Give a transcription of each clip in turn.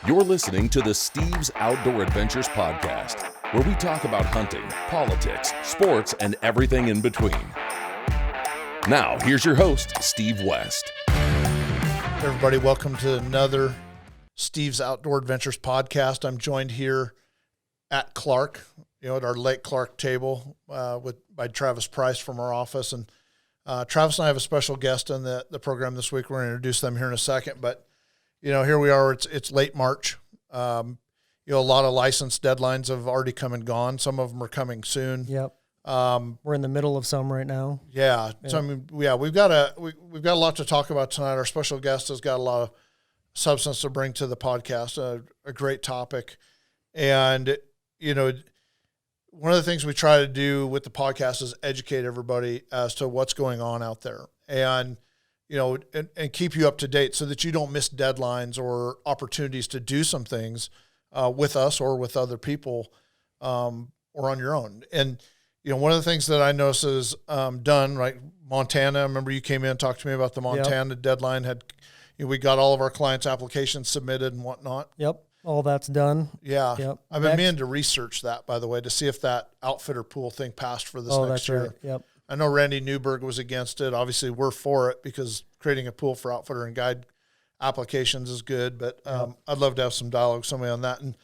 You're listening to the Steve's Outdoor Adventures podcast, where we talk about hunting, politics, sports, and everything in between. Now, here's your host, Steve West. Hey everybody, welcome to another Steve's Outdoor Adventures podcast. I'm joined here at Clark, at our Lake Clark table by Travis Price from our office. And Travis and I have a special guest on the program this week. We're going to introduce them here in a second, but here we are. It's late March. A lot of license deadlines have already come and gone. Some of them are coming soon. Yep. We're in the middle of some right now. Yeah. So we've got a lot to talk about tonight. Our special guest has got a lot of substance to bring to the podcast. A great topic, and one of the things we try to do with the podcast is educate everybody as to what's going on out there, and keep you up to date so that you don't miss deadlines or opportunities to do some things with us or with other people or on your own. And one of the things that I noticed is done, right, Montana, I remember you came in and talked to me about the Montana deadline. We got all of our clients' applications submitted and whatnot. Yep, all that's done. Yeah. Yep. I've been meaning to research that, by the way, to see if that outfitter pool thing passed for this next year. Right. Yep. I know Randy Newberg was against it. Obviously, we're for it because creating a pool for outfitter and guide applications is good. But I'd love to have some dialogue with somebody on that. And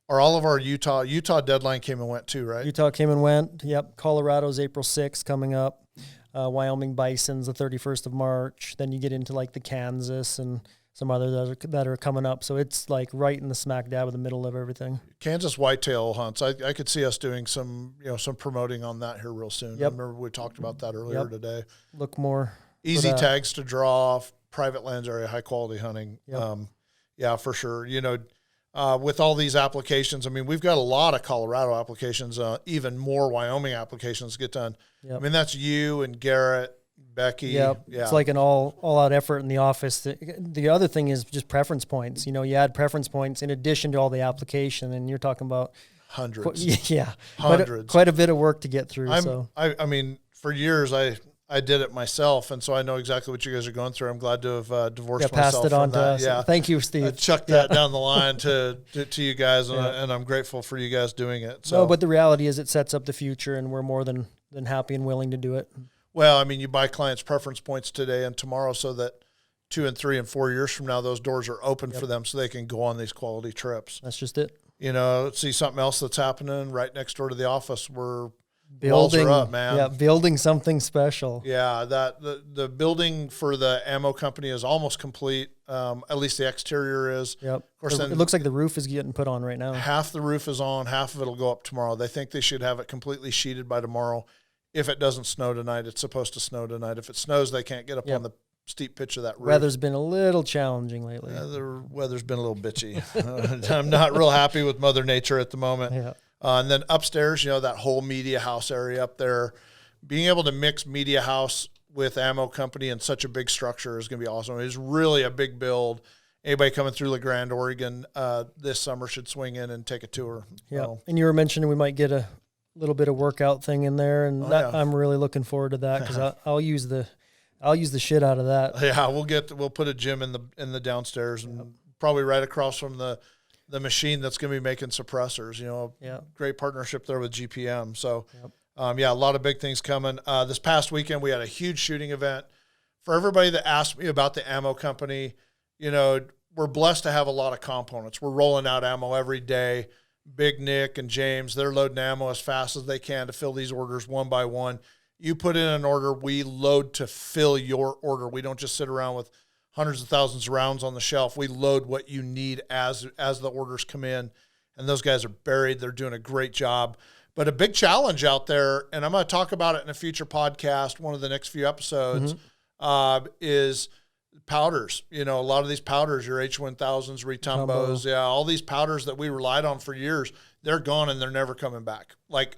all of our Utah deadline came and went too, right? Utah came and went. Yep. Colorado's April 6th coming up. Wyoming Bison's the 31st of March. Then you get into like the Kansas and some others that are coming up. So it's like right in the smack dab of the middle of everything. Kansas whitetail hunts. I could see us doing some promoting on that here real soon. Yep. I remember we talked about that earlier today. Look more. Easy tags to draw off, private lands area, high quality hunting. Yep. For sure. With all these applications, we've got a lot of Colorado applications, even more Wyoming applications to get done. Yep. That's you and Garrett, Becky. Yep. Yeah. It's like an all-out effort in the office. The other thing is just preference points. You add preference points in addition to all the application, and you're talking about hundreds. Hundreds. Quite a bit of work to get through. For years, I did it myself, and so I know exactly what you guys are going through. I'm glad to have divorced myself passed it on to us. Yeah. Thank you, Steve. I chucked that down the line to you guys, and I'm grateful for you guys doing it. So, no, but the reality is it sets up the future, and we're more than happy and willing to do it. Well, you buy clients preference points today and tomorrow so that 2 and 3 and 4 years from now, those doors are open for them so they can go on these quality trips. That's just it. See something else that's happening right next door to the office where building, walls are up, man. Yeah, building something special. Yeah, that the building for the ammo company is almost complete. At least the exterior is. Yep. Of course, it looks like the roof is getting put on right now. Half the roof is on, half of it will go up tomorrow. They think they should have it completely sheeted by tomorrow. If it doesn't snow tonight, it's supposed to snow tonight. If it snows, they can't get up on the steep pitch of that roof. Weather's been a little challenging lately. The weather's been a little bitchy. I'm not real happy with Mother Nature at the moment. Yeah. And then upstairs, that whole media house area up there, being able to mix media house with ammo company in such a big structure is going to be awesome. It's really a big build. Anybody coming through LeGrand, Oregon this summer should swing in and take a tour. Yeah. And you were mentioning we might get a little bit of workout thing in there, and I'm really looking forward to that because I'll use the shit out of that. Yeah, we'll put a gym in the downstairs and probably right across from the machine that's going to be making suppressors. Great partnership there with GPM. So, a lot of big things coming. This past weekend we had a huge shooting event. For everybody that asked me about the ammo company, we're blessed to have a lot of components. We're rolling out ammo every day. Big Nick and James, they're loading ammo as fast as they can to fill these orders one by one. You put in an order, we load to fill your order. We don't just sit around with hundreds of thousands of rounds on the shelf. We load what you need as the orders come in, and those guys are buried. They're doing a great job. But a big challenge out there, and I'm going to talk about it in a future podcast, one of the next few episodes, is powders. A lot of these powders, your H1000s, Retumbos, all these powders that we relied on for years, they're gone and they're never coming back. Like,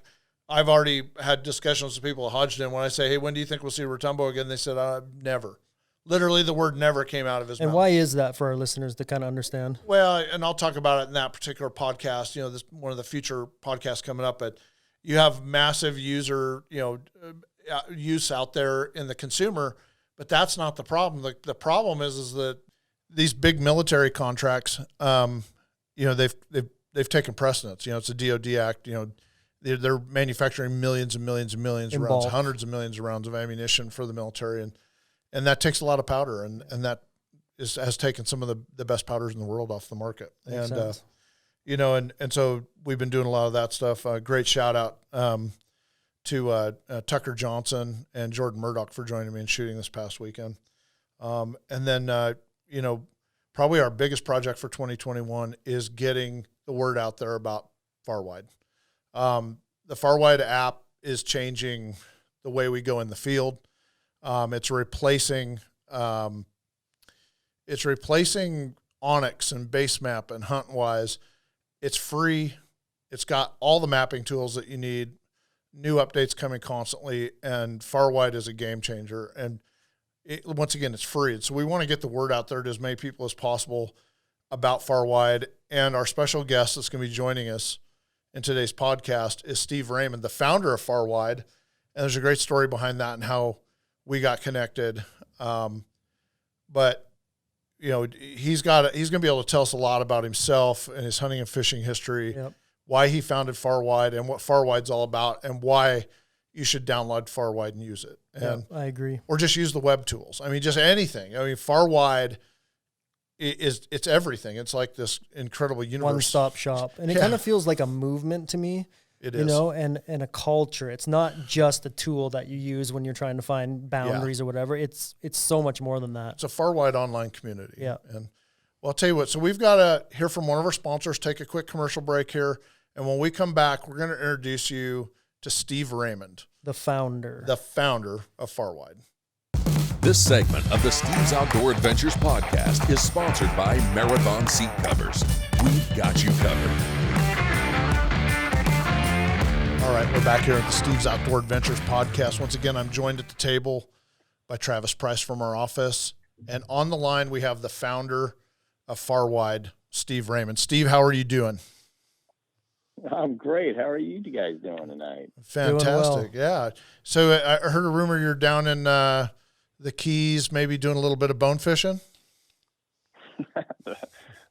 I've already had discussions with people at Hodgdon. When I say, hey, when do you think we'll see Retumbo again? They said, never. Literally, the word never came out of his mouth. And why is that for our listeners to kind of understand? Well, and I'll talk about it in that particular podcast, this one of the future podcasts coming up, but you have massive user, use out there in the consumer. But that's not the problem. The problem is that these big military contracts, they've taken precedence. It's a DOD act. They're manufacturing millions and millions and millions of rounds, hundreds of millions of rounds of ammunition for the military, and that takes a lot of powder, and that has taken some of the best powders in the world off the market. Makes sense. And so we've been doing a lot of that stuff. Great shout out to Tucker Johnson and Jordan Murdoch for joining me in shooting this past weekend. And then, probably our biggest project for 2021 is getting the word out there about Farwide. The Farwide app is changing the way we go in the field. It's replacing Onyx and Basemap and HuntWise. It's free. It's got all the mapping tools that you need. New updates coming constantly, and Farwide is a game changer. And once again, it's free. So we want to get the word out there to as many people as possible about Farwide. And our special guest that's going to be joining us in today's podcast is Steve Raymond, the founder of Farwide. And there's a great story behind that and how we got connected. But he's going to be able to tell us a lot about himself and his hunting and fishing history, why he founded Farwide and what Farwide's all about, and why you should download Farwide and use it. And I agree. Or just use the web tools. I mean, just anything. I mean, Farwide it's everything. It's like this incredible universe. One-stop shop. And it kind of feels like a movement to me. It is. And a culture. It's not just a tool that you use when you're trying to find boundaries or whatever. It's so much more than that. It's a Farwide online community. Yeah. And well, I'll tell you what, so we've got to hear from one of our sponsors, take a quick commercial break here. And when we come back, we're going to introduce you to Steve Raymond. The founder of Farwide. This segment of the Steve's Outdoor Adventures podcast is sponsored by Marathon Seat Covers. We've got you covered. All right, we're back here at the Steve's Outdoor Adventures podcast. Once again, I'm joined at the table by Travis Price from our office. And on the line, we have the founder of Farwide, Steve Raymond. Steve, how are you doing? I'm great. How are you guys doing tonight? Fantastic. Yeah. So I heard a rumor you're down in the Keys, maybe doing a little bit of bone fishing.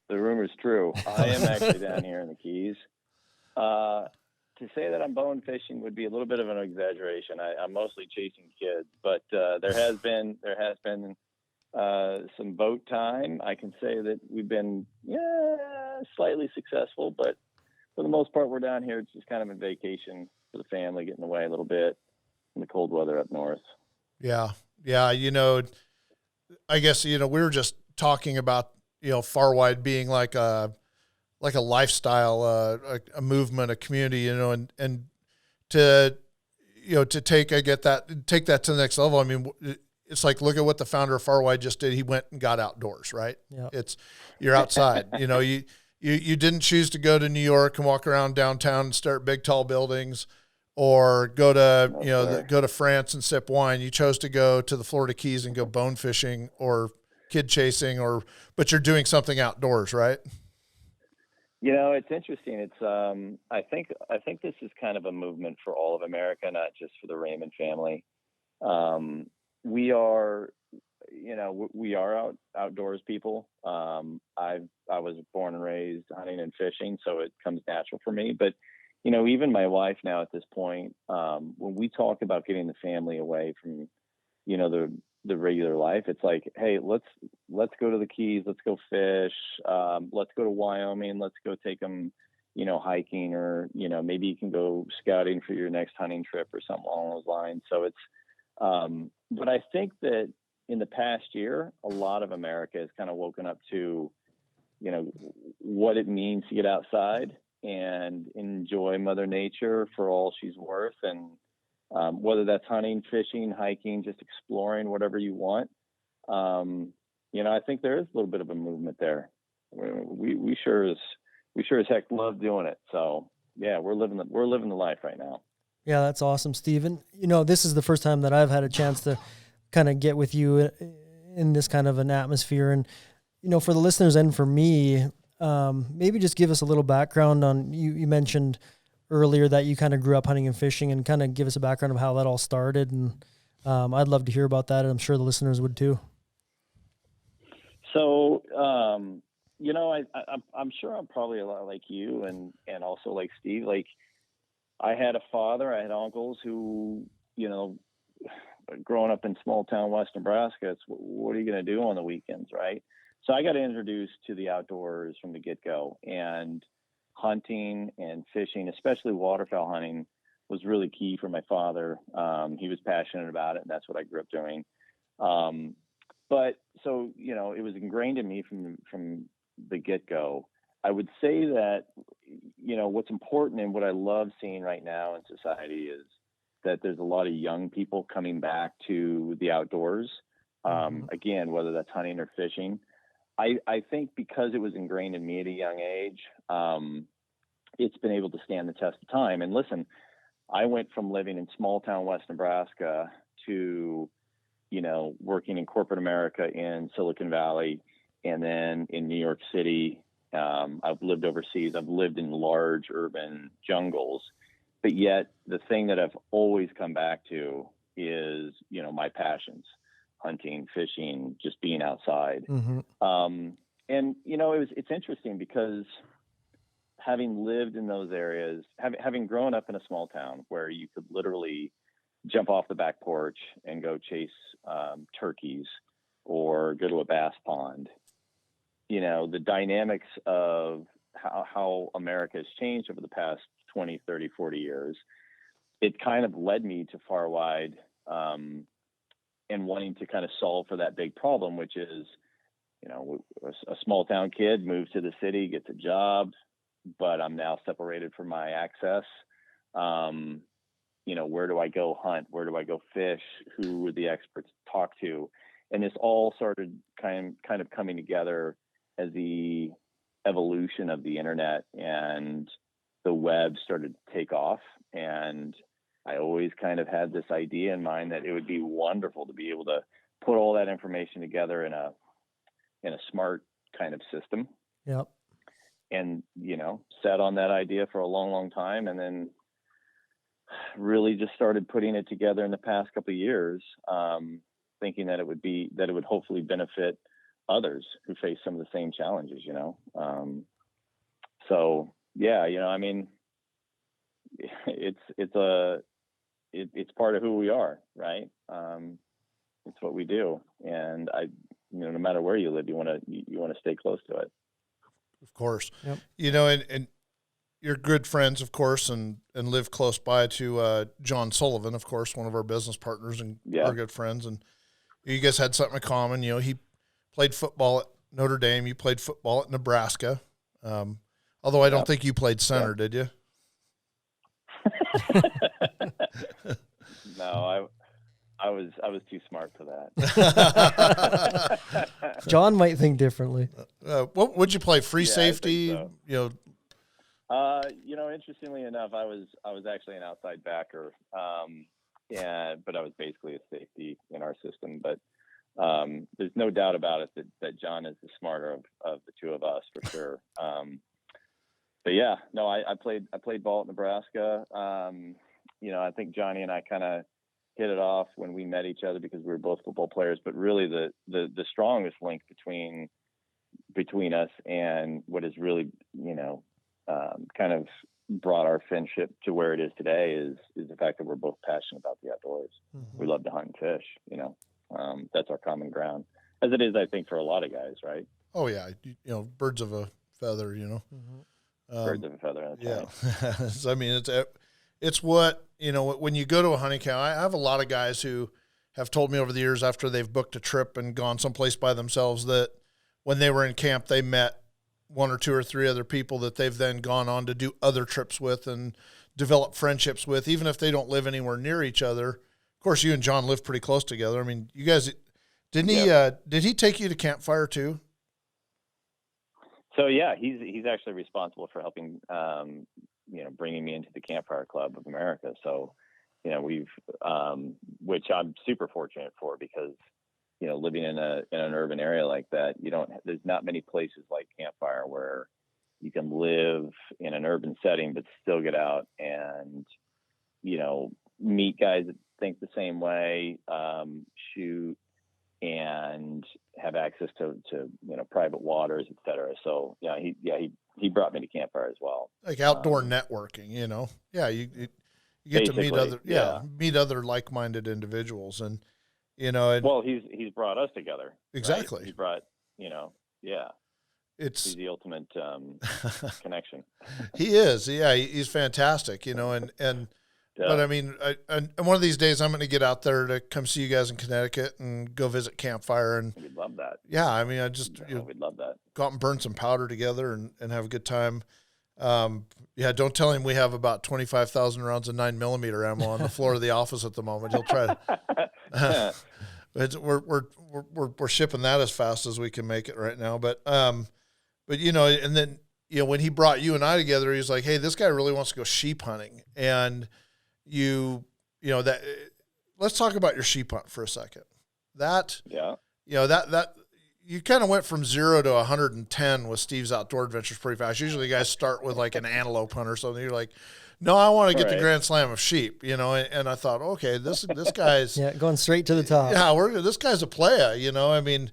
The rumor's true. I am actually down here in the Keys. To say that I'm bone fishing would be a little bit of an exaggeration. I'm mostly chasing kids, but there has been some boat time. I can say that we've been slightly successful, but for the most part, we're down here. It's just kind of a vacation for the family, getting away a little bit in the cold weather up north. Yeah. Yeah. I guess, we were just talking about, Farwide being like a lifestyle, a movement, a community, and to take that to the next level. I mean, it's like, look at what the founder of Farwide just did. He went and got outdoors, right? Yeah. You're outside, You didn't choose to go to New York and walk around downtown and stare at big, tall buildings, or go to go to France and sip wine. You chose to go to the Florida Keys and go bone fishing or kid chasing, but you're doing something outdoors, right? It's interesting. It's I think this is kind of a movement for all of America, not just for the Raymond family. We are outdoors people. I was born and raised hunting and fishing, so it comes natural for me. But, even my wife now at this point, when we talk about getting the family away from, the regular life, it's like, hey, let's go to the Keys, let's go fish, let's go to Wyoming, let's go take them, hiking, or, maybe you can go scouting for your next hunting trip or something along those lines. So it's, but I think that in the past year, a lot of America has kind of woken up to, what it means to get outside and enjoy Mother Nature for all she's worth. And whether that's hunting, fishing, hiking, just exploring, whatever you want. I think there is a little bit of a movement there. We sure as heck love doing it. So yeah, we're living the life right now. Yeah, that's awesome, Stephen. This is the first time that I've had a chance to kind of get with you in this kind of an atmosphere. And, for the listeners and for me, maybe just give us a little background on, you mentioned earlier that you kind of grew up hunting and fishing, and kind of give us a background of how that all started. And I'd love to hear about that, and I'm sure the listeners would too. So I'm sure I'm probably a lot like you and also like Steve. Like, I had a father, I had uncles who, growing up in small town West Nebraska, it's what are you going to do on the weekends, right? So I got introduced to the outdoors from the get-go, and hunting and fishing, especially waterfowl hunting, was really key for my father. He was passionate about it, and that's what I grew up doing. But so, it was ingrained in me from the get-go. I would say that, what's important and what I love seeing right now in society is that there's a lot of young people coming back to the outdoors. Again, whether that's hunting or fishing. I think because it was ingrained in me at a young age, it's been able to stand the test of time. And listen, I went from living in small town West Nebraska to, working in corporate America in Silicon Valley, and then in New York City. I've lived overseas. I've lived in large urban jungles, but yet the thing that I've always come back to is, my passions: hunting, fishing, just being outside. And, it's interesting because having lived in those areas, having grown up in a small town where you could literally jump off the back porch and go chase turkeys or go to a bass pond, the dynamics of how America has changed over the past 20, 30, 40 years, it kind of led me to Farwide and wanting to kind of solve for that big problem, which is, a small town kid moves to the city, gets a job, but I'm now separated from my access. Where do I go hunt? Where do I go fish? Who would the experts talk to? And this all started kind of coming together as the evolution of the internet and the web started to take off. And I always kind of had this idea in mind that it would be wonderful to be able to put all that information together in a smart kind of system. Yep. And, sat on that idea for a long, long time, and then really just started putting it together in the past couple of years, thinking that it would hopefully benefit others who face some of the same challenges, So yeah, it's part of who we are, right? It's what we do. And no matter where you live, you want to stay close to it. Of course. Yep. And you're good friends, of course, and live close by to John Sullivan, of course, one of our business partners and our good friends. And you guys had something in common. He played football at Notre Dame. You played football at Nebraska. Although I don't think you played center, did you? No, I was too smart for that. John might think differently. What would you play? Free safety? So. Interestingly enough, I was actually an outside backer. But I was basically a safety in our system. But there's no doubt about it that John is the smarter of the two of us for sure. But yeah, no, I played ball at Nebraska. I think Johnny and I kind of hit it off when we met each other because we were both football players. But really, the strongest link between us and what is really, kind of brought our friendship to where it is today is the fact that we're both passionate about the outdoors. We love to hunt and fish. That's our common ground, as it is, I think, for a lot of guys, right? Oh yeah, birds of a feather. Birds of a feather. That's right. So, I mean, it's what when you go to a hunting camp. I have a lot of guys who have told me over the years after they've booked a trip and gone someplace by themselves that when they were in camp they met one or two or three other people that they've then gone on to do other trips with and develop friendships with, even if they don't live anywhere near each other. Of course, you and John live pretty close together. I mean, you guys, did he take you to campfire too? So yeah, he's actually responsible for helping, bringing me into the Campfire Club of America. So, we've, which I'm super fortunate for because, living in an urban area like that, there's not many places like Campfire where you can live in an urban setting, but still get out and, meet guys that think the same way, shoot, and have access to private waters, et cetera. So he brought me to campfire as well. Like outdoor networking, you get to meet other like-minded individuals, and well, he's brought us together. Exactly. Right? He brought, he's the ultimate connection. He is. Yeah, he's fantastic, but I mean, and one of these days I'm going to get out there to come see you guys in Connecticut and go visit campfire. And we'd love that. Yeah, I mean, we'd love that. Go out and burn some powder together and have a good time. Don't tell him we have about 25,000 rounds of 9mm ammo on the floor of the office at the moment. He'll try to. We're shipping that as fast as we can make it right now. But and then when he brought you and I together, he's like, hey, this guy really wants to go sheep hunting, and that. Let's talk about your sheep hunt for a second. That you kind of went from 0 to 110 with Steve's Outdoor Adventures pretty fast. Usually, guys start with like an antelope hunt or something. You're like, no, I want to get the Grand Slam of sheep, and I thought, okay, this guy's going straight to the top. Yeah, this guy's a playa, I mean,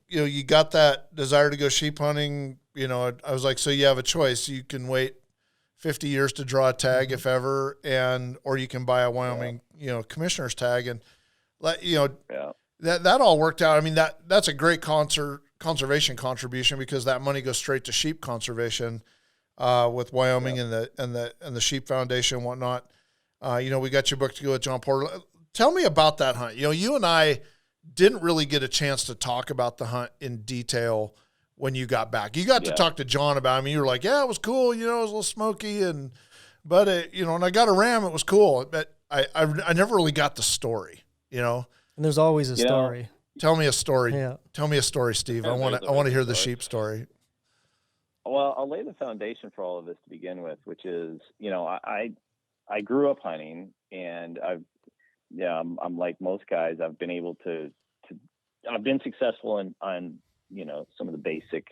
you got that desire to go sheep hunting. I was like, so you have a choice. You can wait 50 years to draw a tag, if ever, or you can buy a Wyoming, commissioner's tag, and that all worked out. I mean, that's a great conservation contribution, because that money goes straight to sheep conservation with Wyoming and the Sheep Foundation and whatnot. We got your book to go with John Porter. Tell me about that hunt. You and I didn't really get a chance to talk about the hunt in detail when you got back. You got to talk to John about it. I mean, you were like, yeah, it was cool. It was a little smoky, but and I got a ram. It was cool, but I never really got the story, And there's always a story. Tell me a story. Yeah. Tell me a story, Steve. I want to hear the sheep story. Well, I'll lay the foundation for all of this to begin with, which is, I grew up hunting, and I'm like most guys. I've been able to I've been successful on some of the basic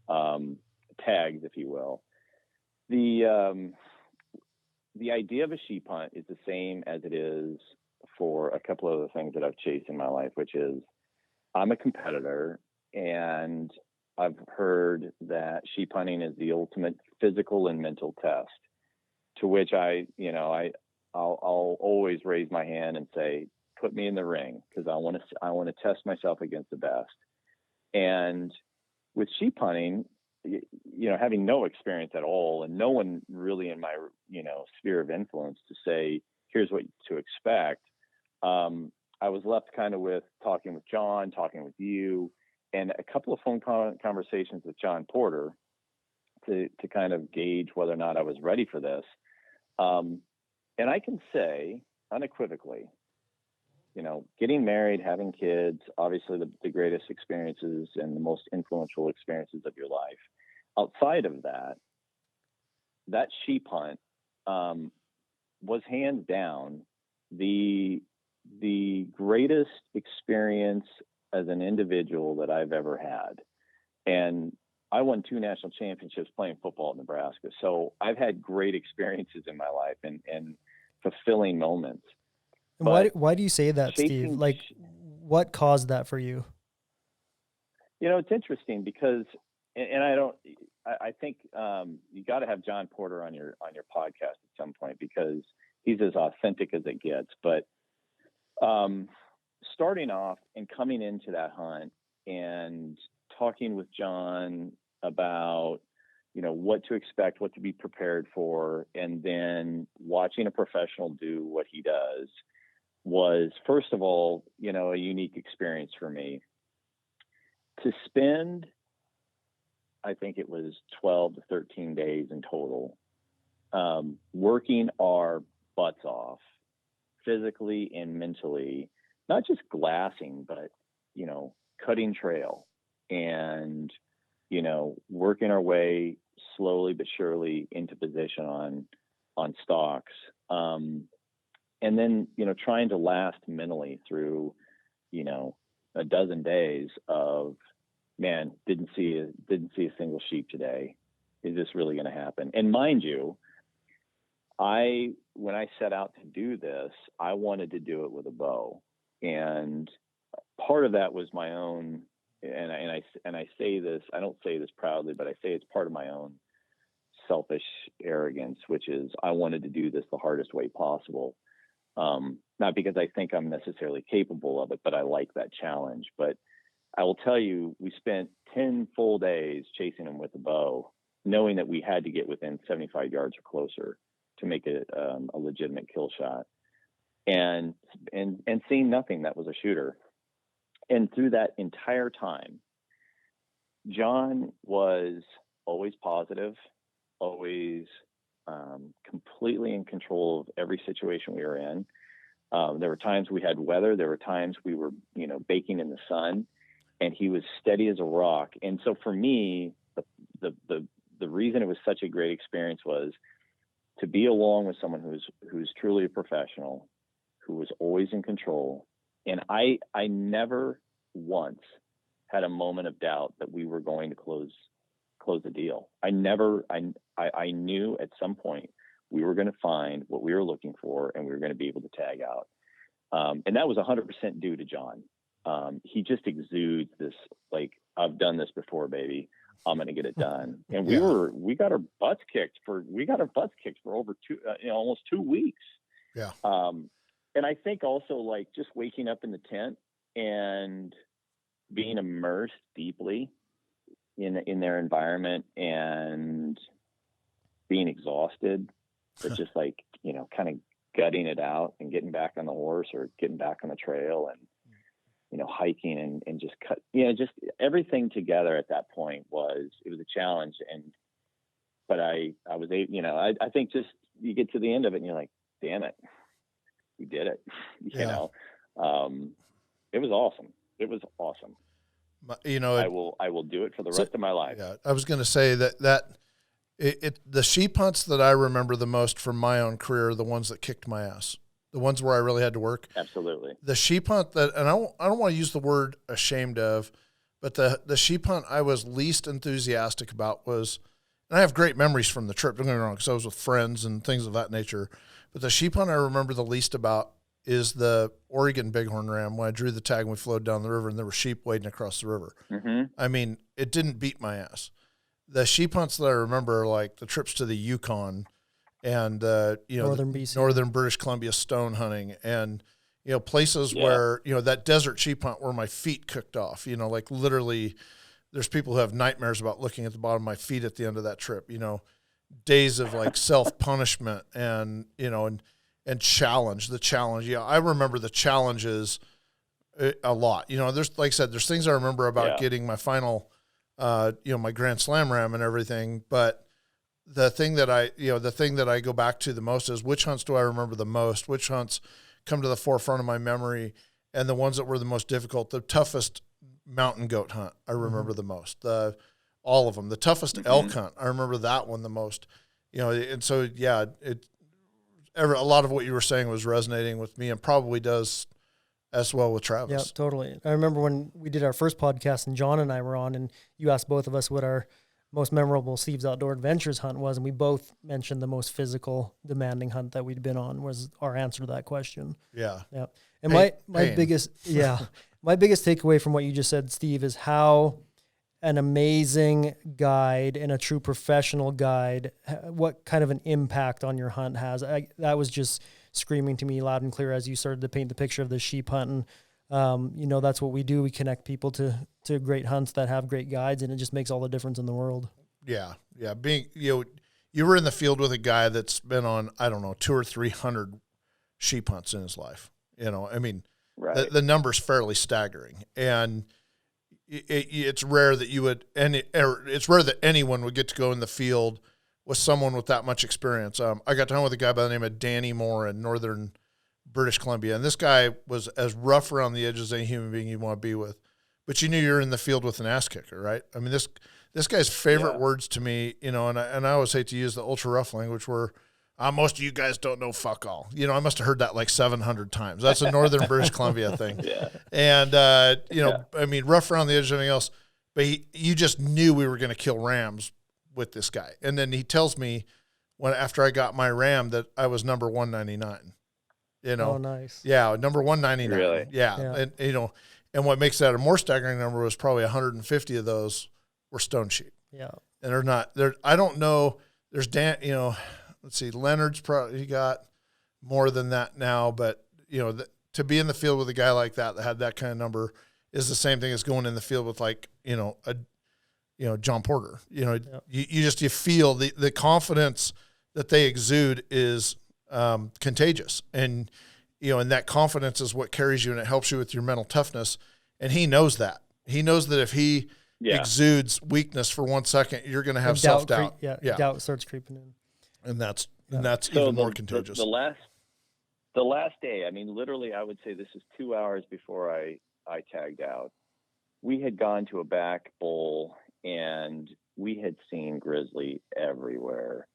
tags, if you will. The idea of a sheep hunt is the same as it is for a couple of the things that I've chased in my life, which is I'm a competitor, and I've heard that sheep hunting is the ultimate physical and mental test, to which I'll always raise my hand and say, put me in the ring, because I want to test myself against the best. And with sheep hunting, having no experience at all, and no one really in my sphere of influence to say, here's what to expect, I was left kind of with talking with John, talking with you, and a couple of phone conversations with John Porter to kind of gauge whether or not I was ready for this. And I can say unequivocally, getting married, having kids, obviously the greatest experiences and the most influential experiences of your life. Outside of that sheep hunt was hands down the greatest experience as an individual that I've ever had. And I won 2 national championships playing football in Nebraska. So I've had great experiences in my life and fulfilling moments. And why do you say that, Steve? Like, what caused that for you? It's interesting because, and I think you got to have John Porter on your podcast at some point, because he's as authentic as it gets. But starting off and coming into that hunt and talking with John about, what to expect, what to be prepared for, and then watching a professional do what he does was, first of all, a unique experience for me. To spend, I think it was 12 to 13 days in total, working our butts off, physically and mentally, not just glassing, but, cutting trail and, working our way slowly but surely into position on stalks. And then, trying to last mentally through, a dozen days of, man, didn't see a single sheep today. Is this really going to happen? And mind you, when I set out to do this, I wanted to do it with a bow. And part of that was my own, and I say this, I don't say this proudly, but I say it's part of my own selfish arrogance, which is I wanted to do this the hardest way possible. Not because I think I'm necessarily capable of it, but I like that challenge. But I will tell you, we spent 10 full days chasing him with a bow, knowing that we had to get within 75 yards or closer to make it a legitimate kill shot, and seeing nothing that was a shooter. And through that entire time, John was always positive, always completely in control of every situation we were in. There were times we had weather. There were times we were, baking in the sun, and he was steady as a rock. And so for me, the reason it was such a great experience was to be along with someone who's truly a professional, who was always in control. And I never once had a moment of doubt that we were going to close the deal. I knew at some point we were going to find what we were looking for, and we were going to be able to tag out. And that was 100% due to John. He just exudes this, like, I've done this before, baby. I'm going to get it done. And we got our butts kicked for over almost 2 weeks. Yeah. And I think also, like, just waking up in the tent and being immersed deeply in their environment and being exhausted, but just like, kind of gutting it out and getting back on the horse or getting back on the trail and, hiking and just just everything together at that point was a challenge. But I was able, I think just you get to the end of it and you're like, damn it, we did it. It was awesome. It was awesome. I will do it for the rest of my life. Yeah, I was going to say that the sheep hunts that I remember the most from my own career are the ones that kicked my ass, the ones where I really had to work. Absolutely. The sheep hunt and I don't want to use the word ashamed of, but the sheep hunt I was least enthusiastic about was, and I have great memories from the trip, don't get me wrong, because I was with friends and things of that nature. But the sheep hunt I remember the least about is the Oregon bighorn ram, when I drew the tag and we flowed down the river and there were sheep wading across the river. Mm-hmm. I mean, it didn't beat my ass. The sheep hunts that I remember are like the trips to the Yukon and, northern British Columbia stone hunting and, places where, that desert sheep hunt where my feet cooked off, like literally there's people who have nightmares about looking at the bottom of my feet at the end of that trip, days of like self-punishment and challenge, the challenge. Yeah. I remember the challenges a lot, there's, like I said, there's things I remember about getting my final, my Grand Slam ram and everything. But the thing that I go back to the most is which hunts do I remember the most, which hunts come to the forefront of my memory, and the ones that were the most difficult. The toughest mountain goat hunt I remember the most, all of them. The toughest elk hunt, I remember that one the most, and so, a lot of what you were saying was resonating with me and probably does as well with Travis. Yeah, totally. I remember when we did our first podcast and John and I were on, and you asked both of us what our most memorable Steve's Outdoor Adventures hunt was, and we both mentioned the most physical, demanding hunt that we'd been on was our answer to that question. Yeah. Yeah. And my biggest takeaway from what you just said, Steve, is how an amazing guide and a true professional guide, what kind of an impact on your hunt has. That was just screaming to me loud and clear as you started to paint the picture of the sheep hunting. That's what we do. We connect people to great hunts that have great guides, and it just makes all the difference in the world. Yeah. Yeah. Being, you were in the field with a guy that's been on, 200 or 300 sheep hunts in his life. Right. The number's fairly staggering, and it's rare that it's rare that anyone would get to go in the field with someone with that much experience. I got to hunt with a guy by the name of Danny Moore in northern British Columbia, and this guy was as rough around the edges as any human being you want to be with. But you knew you were in the field with an ass kicker, right? I mean, this guy's favorite words to me, and I always hate to use the ultra rough language where most of you guys don't know fuck all. I must have heard that like 700 times. That's a northern British Columbia thing. Yeah. And, I mean, rough around the edge and everything else. But you just knew we were going to kill rams with this guy. And then he tells me after I got my ram that I was number 199. You know, Oh, nice. Yeah, number 199. Really? Yeah. And you know, and what makes that a more staggering number was probably 150 of those were stone sheep. Yeah. And they're not there. I don't know. There's you know, let's see, Leonard's probably, he got more than that now, but you know, to be in the field with a guy like that had that kind of number is the same thing as going in the field with, like, you know, John Porter. You know, you feel the confidence that they exude is contagious, and you know, and that confidence is what carries you, and it helps you with your mental toughness. And he knows that. He knows that if he exudes weakness for 1 second, you're going to have self-doubt. Doubt starts creeping in, and that's even more contagious. The last day, I mean, literally, I would say this is 2 hours before I tagged out. We had gone to a back bowl, and we had seen grizzly everywhere.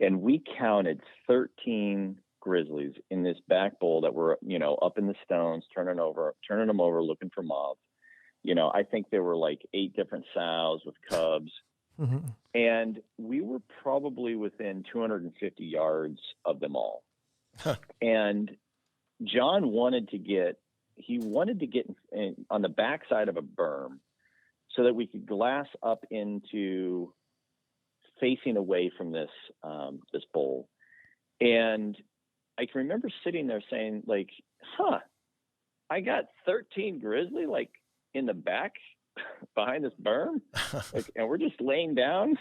And we counted 13 grizzlies in this back bowl that were, you know, up in the stones, turning them over, looking for moths. You know, I think there were like 8 different sows with cubs. Mm-hmm. And we were probably within 250 yards of them all. And John wanted to get on the backside of a berm so that we could glass up into facing away from this bowl. And I can remember sitting there saying, like, I got 13 grizzly, like, in the back behind this berm, like, and we're just laying down.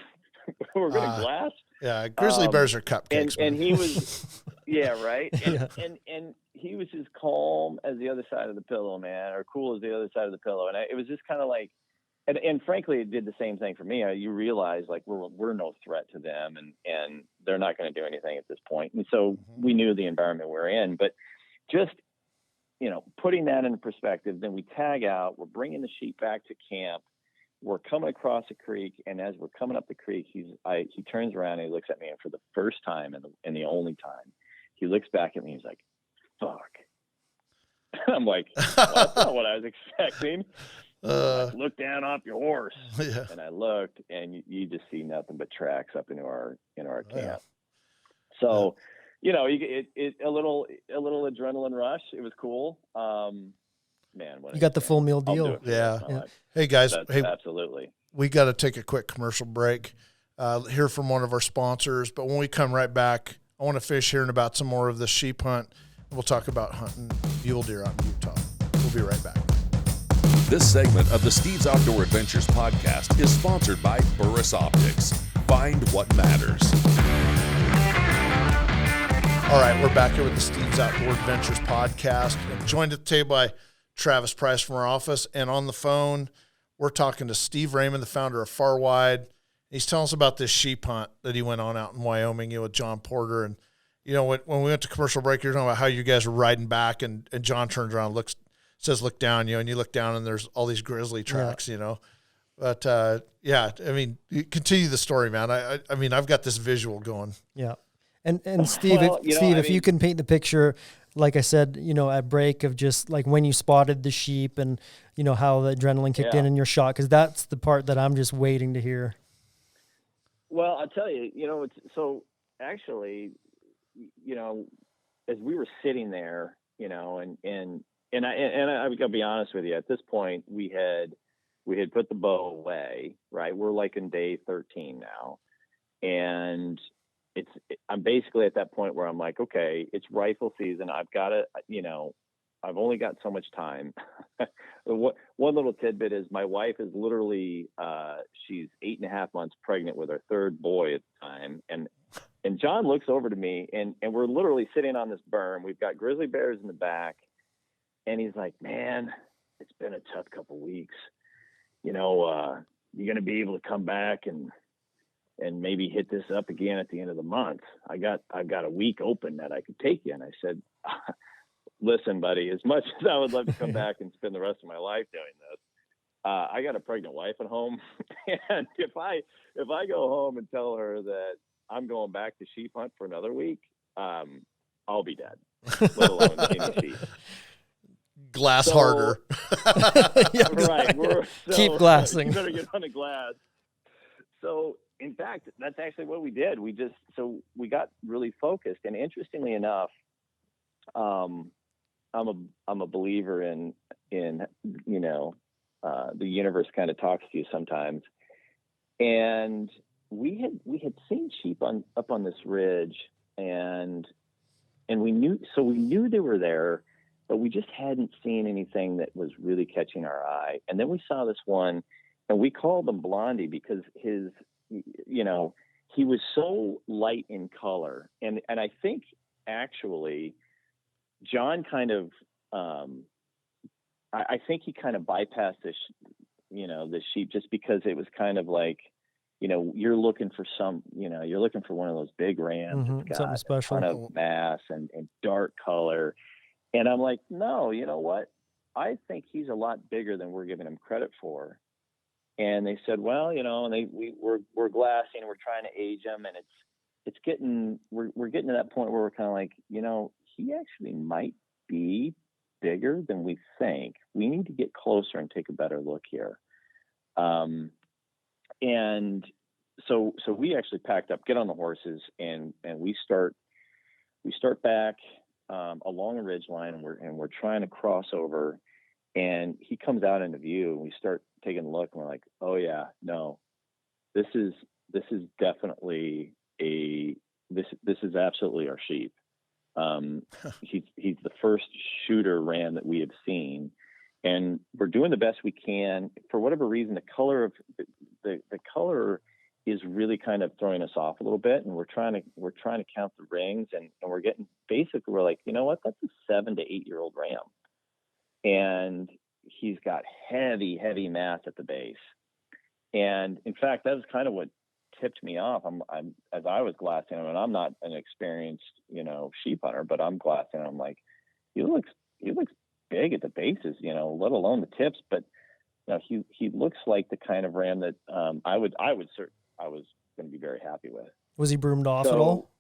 We're going to glass. Yeah, grizzly bears are cupcakes. And he was, yeah, right. And he was as calm as the other side of the pillow, man, or cool as the other side of the pillow. And it was just kind of like, and frankly, it did the same thing for me. You realize, like, we're no threat to them, and they're not going to do anything at this point. And so we knew the environment we're in, but just, you know, putting that into perspective, then we tag out, we're bringing the sheep back to camp. We're coming across a creek, and as we're coming up the creek, he turns around and he looks at me, and for the first time and the only time, he looks back at me. He's like, "Fuck." I'm like, well, that's not what I was expecting. Look down off your horse. Yeah. And I looked, and you just see nothing but tracks up into our camp. Yeah. So, you know, it a little adrenaline rush. It was cool. Man, you got the full meal deal. Yeah. Hey guys, absolutely. We got to take a quick commercial break. Hear from one of our sponsors, but when we come right back, I want to finish hearing about some more of the sheep hunt. We'll talk about hunting mule deer out in Utah. We'll be right back. This segment of the Steve's Outdoor Adventures podcast is sponsored by Burris Optics. Find what matters. All right, we're back here with the Steve's Outdoor Adventures podcast. I'm joined at the table by Travis Price from our office, and on the phone, we're talking to Steve Raymond, the founder of Farwide. He's telling us about this sheep hunt that he went on out in Wyoming, you know, with John Porter. And, you know, when we went to commercial break, you're talking about how you guys were riding back, and John turns around, says, "Look down," you know, and you look down, and there's all these grizzly tracks, you know. But, I mean, you continue the story, man. I mean, I've got this visual going. Yeah. And Steve, if you can paint the picture, like I said, you know, at break, of just like when you spotted the sheep and, you know, how the adrenaline kicked in your shot, because that's the part that I'm just waiting to hear. Well, I'll tell you, you know, so actually, you know, as we were sitting there, you know, and I gotta be honest with you, at this point we had put the bow away, right? We're like in day 13 now, and I'm basically at that point where I'm like, okay, it's rifle season. I've got to, you know, I've only got so much time. One little tidbit is my wife is literally, she's 8.5 months pregnant with her third boy at the time. And John looks over to me, and we're literally sitting on this berm. We've got grizzly bears in the back. And he's like, "Man, it's been a tough couple weeks. You know, you're going to be able to come back and maybe hit this up again at the end of the month. I've got a week open that I could take you." And I said, "Listen, buddy, as much as I would love to come back and spend the rest of my life doing this, I got a pregnant wife at home. And if I go home and tell her that I'm going back to sheep hunt for another week, I'll be dead, let alone any sheep." Glass harder. Yeah, right. Keep glassing. You better get on the glass. So, in fact, that's actually what we did. We got really focused. And interestingly enough, I'm a believer in you know, the universe kind of talks to you sometimes. And we had seen sheep up on this ridge, and we knew they were there, but we just hadn't seen anything that was really catching our eye. And then we saw this one, and we called him Blondie because his, you know, he was so light in color. And I think actually John kind of, I think he kind of bypassed this, you know, the sheep, just because it was kind of like, you know, you're looking for one of those big rams. Mm-hmm. It's got Something special, a ton of mass and dark color. And I'm like, no, you know what? I think he's a lot bigger than we're giving him credit for. And they said, well, you know, and we're glassing, we're trying to age him, and we're getting to that point where we're kind of like, you know, he actually might be bigger than we think. We need to get closer and take a better look here. And so we actually packed up, get on the horses, and we start back along a ridge line, and we're trying to cross over, and he comes out into view, and we start taking a look, and we're like, oh yeah, no, this is definitely this is absolutely our sheep. He's the first shooter ram that we have seen, and we're doing the best we can. For whatever reason, the color is really kind of throwing us off a little bit, and we're trying to count the rings, and we're getting, basically, we're like, you know what, that's a 7 to 8 year old ram, and he's got heavy mass at the base. And in fact, that was kind of what tipped me off. I'm as I was glassing him, and I'm not an experienced, you know, sheep hunter, but I'm glassing him. I'm like, he looks big at the bases, you know, let alone the tips. But you know, he looks like the kind of ram that I was going to be very happy with. Was he broomed off at all?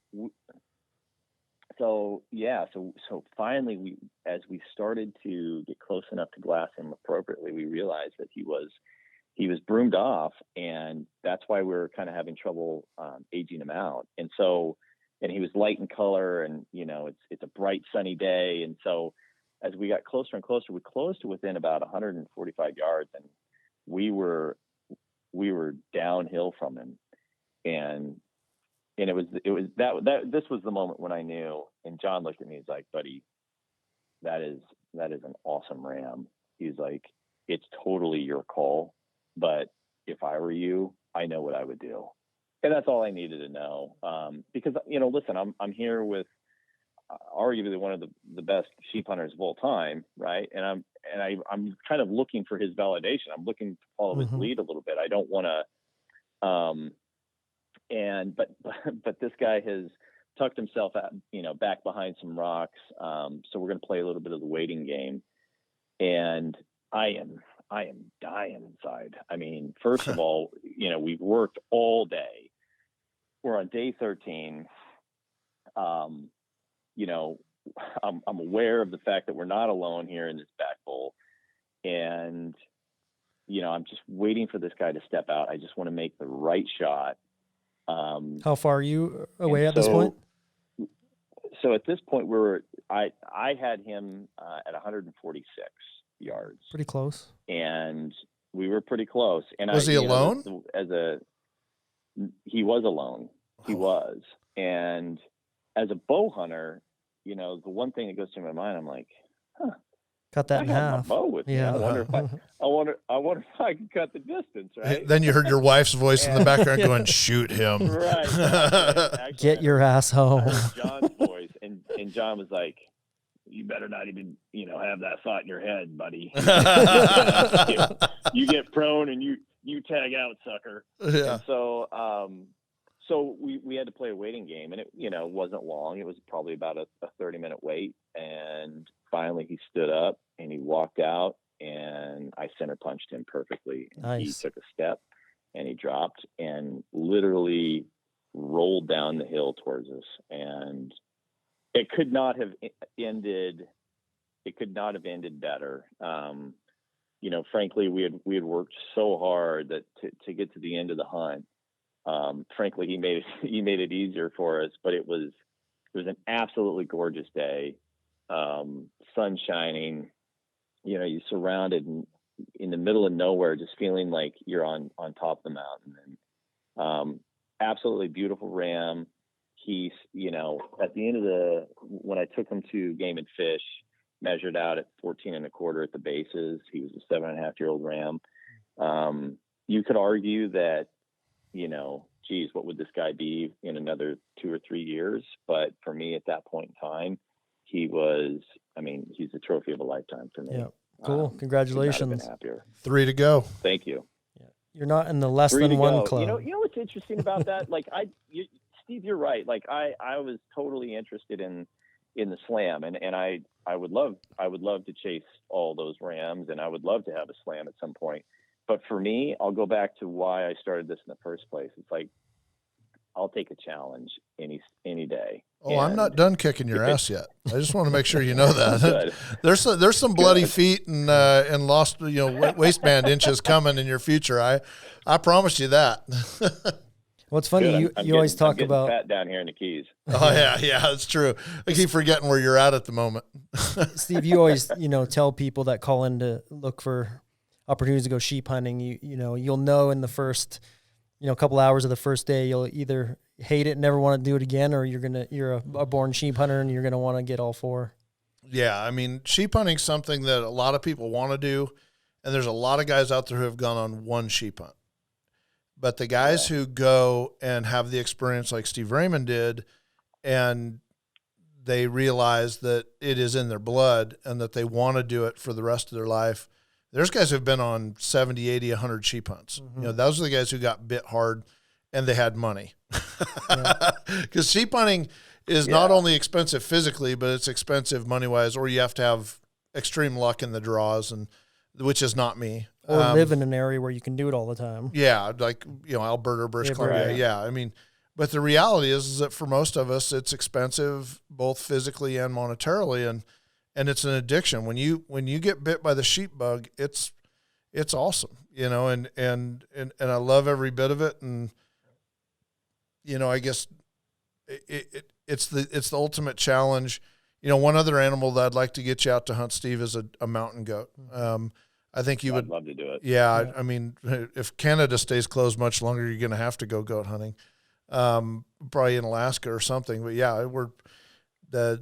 So finally, as we started to get close enough to glass him appropriately, we realized that he was broomed off, and that's why we were kind of having trouble aging him out. And he was light in color, and you know, it's a bright sunny day, and so as we got closer and closer, we closed to within about 145 yards, and we were downhill from him, and it was this was the moment when I knew. And John looked at me, he's like, buddy, that is an awesome ram. He's like, it's totally your call, but if I were you, I know what I would do. And that's all I needed to know. Because, you know, listen, I'm here with arguably one of the best sheep hunters of all time, right? And I'm kind of looking for his validation. I'm looking to follow his lead a little bit. I don't want to, but this guy has tucked himself out, you know, back behind some rocks. So we're going to play a little bit of the waiting game, and I am dying inside. I mean, first of all, you know, we've worked all day. We're on day 13. You know, I'm aware of the fact that we're not alone here in this back bowl, and you know, I'm just waiting for this guy to step out. I just want to make the right shot. How far are you away at this point? So at this point, I had him at 146 yards. Pretty close. And we were pretty close. And was he alone? He was alone. He was. And as a bow hunter, you know, the one thing that goes through my mind, I'm like, cut that in half. My bow with me. I wonder if I can cut the distance, right? Then you heard your wife's voice in the background going, shoot him. Right. Actually, get your ass home. John's voice, and John was like, you better not even, you know, have that thought in your head, buddy. You get prone and you tag out, sucker. Yeah. And so we had to play a waiting game, and it, you know, wasn't long. It was probably about a 30-minute wait. And finally he stood up and he walked out, and I center punched him perfectly. Nice. He took a step and he dropped and literally rolled down the hill towards us. And it could not have ended better. You know, frankly, we had worked so hard that to get to the end of the hunt. Frankly, he made it easier for us, but it was an absolutely gorgeous day. sun shining, you know, you're surrounded in the middle of nowhere, just feeling like you're on top of the mountain. And absolutely beautiful ram. He's, you know, at the end of when I took him to Game and Fish, measured out at 14 1/4 at the bases. He was a 7.5-year-old ram. You could argue that, you know, geez, what would this guy be in another 2 or 3 years? But for me at that point in time, he's a trophy of a lifetime for me. Yeah. Cool. Congratulations. Been happier. 3 to go. Thank you. Yeah. You're not in the less 3 than to one go. club. You know what's interesting about that? Like Steve, you're right. Like I was totally interested in the slam, and I would love to chase all those rams, and I would love to have a slam at some point. But for me, I'll go back to why I started this in the first place. It's like, I'll take a challenge any day. Oh, I'm not done kicking your ass yet. I just want to make sure you know that. There's some bloody feet and lost, you know, waistband inches coming in your future. I promise you that. Well, it's funny, you always talk about fat down here in the Keys. Oh yeah, that's true. I keep forgetting where you're at the moment. Steve, you always, you know, tell people that call in to look for opportunities to go sheep hunting. You'll know in the first, you know, couple hours of the first day, you'll either hate it and never want to do it again, or you're a born sheep hunter and you're gonna want to get all four. Yeah, I mean, sheep hunting's something that a lot of people want to do, and there's a lot of guys out there who have gone on one sheep hunt. But the guys who go and have the experience like Steve Raymond did, and they realize that it is in their blood and that they want to do it for the rest of their life. There's guys who've been on 70, 80, 100 sheep hunts. Mm-hmm. You know, those are the guys who got bit hard and they had money. Because sheep hunting is not only expensive physically, but it's expensive money-wise, or you have to have extreme luck in the draws, and which is not me. Or live in an area where you can do it all the time. Yeah, like, you know, Alberta, British Columbia. Right. Yeah, I mean, but the reality is that for most of us, it's expensive both physically and monetarily, and it's an addiction. When you get bit by the sheep bug, it's awesome, you know, and I love every bit of it, and you know, I guess it's the ultimate challenge. You know, one other animal that I'd like to get you out to hunt, Steve, is a mountain goat. I think you would love to do it. Yeah, I mean, if Canada stays closed much longer, you're going to have to go goat hunting, probably in Alaska or something. But yeah, there's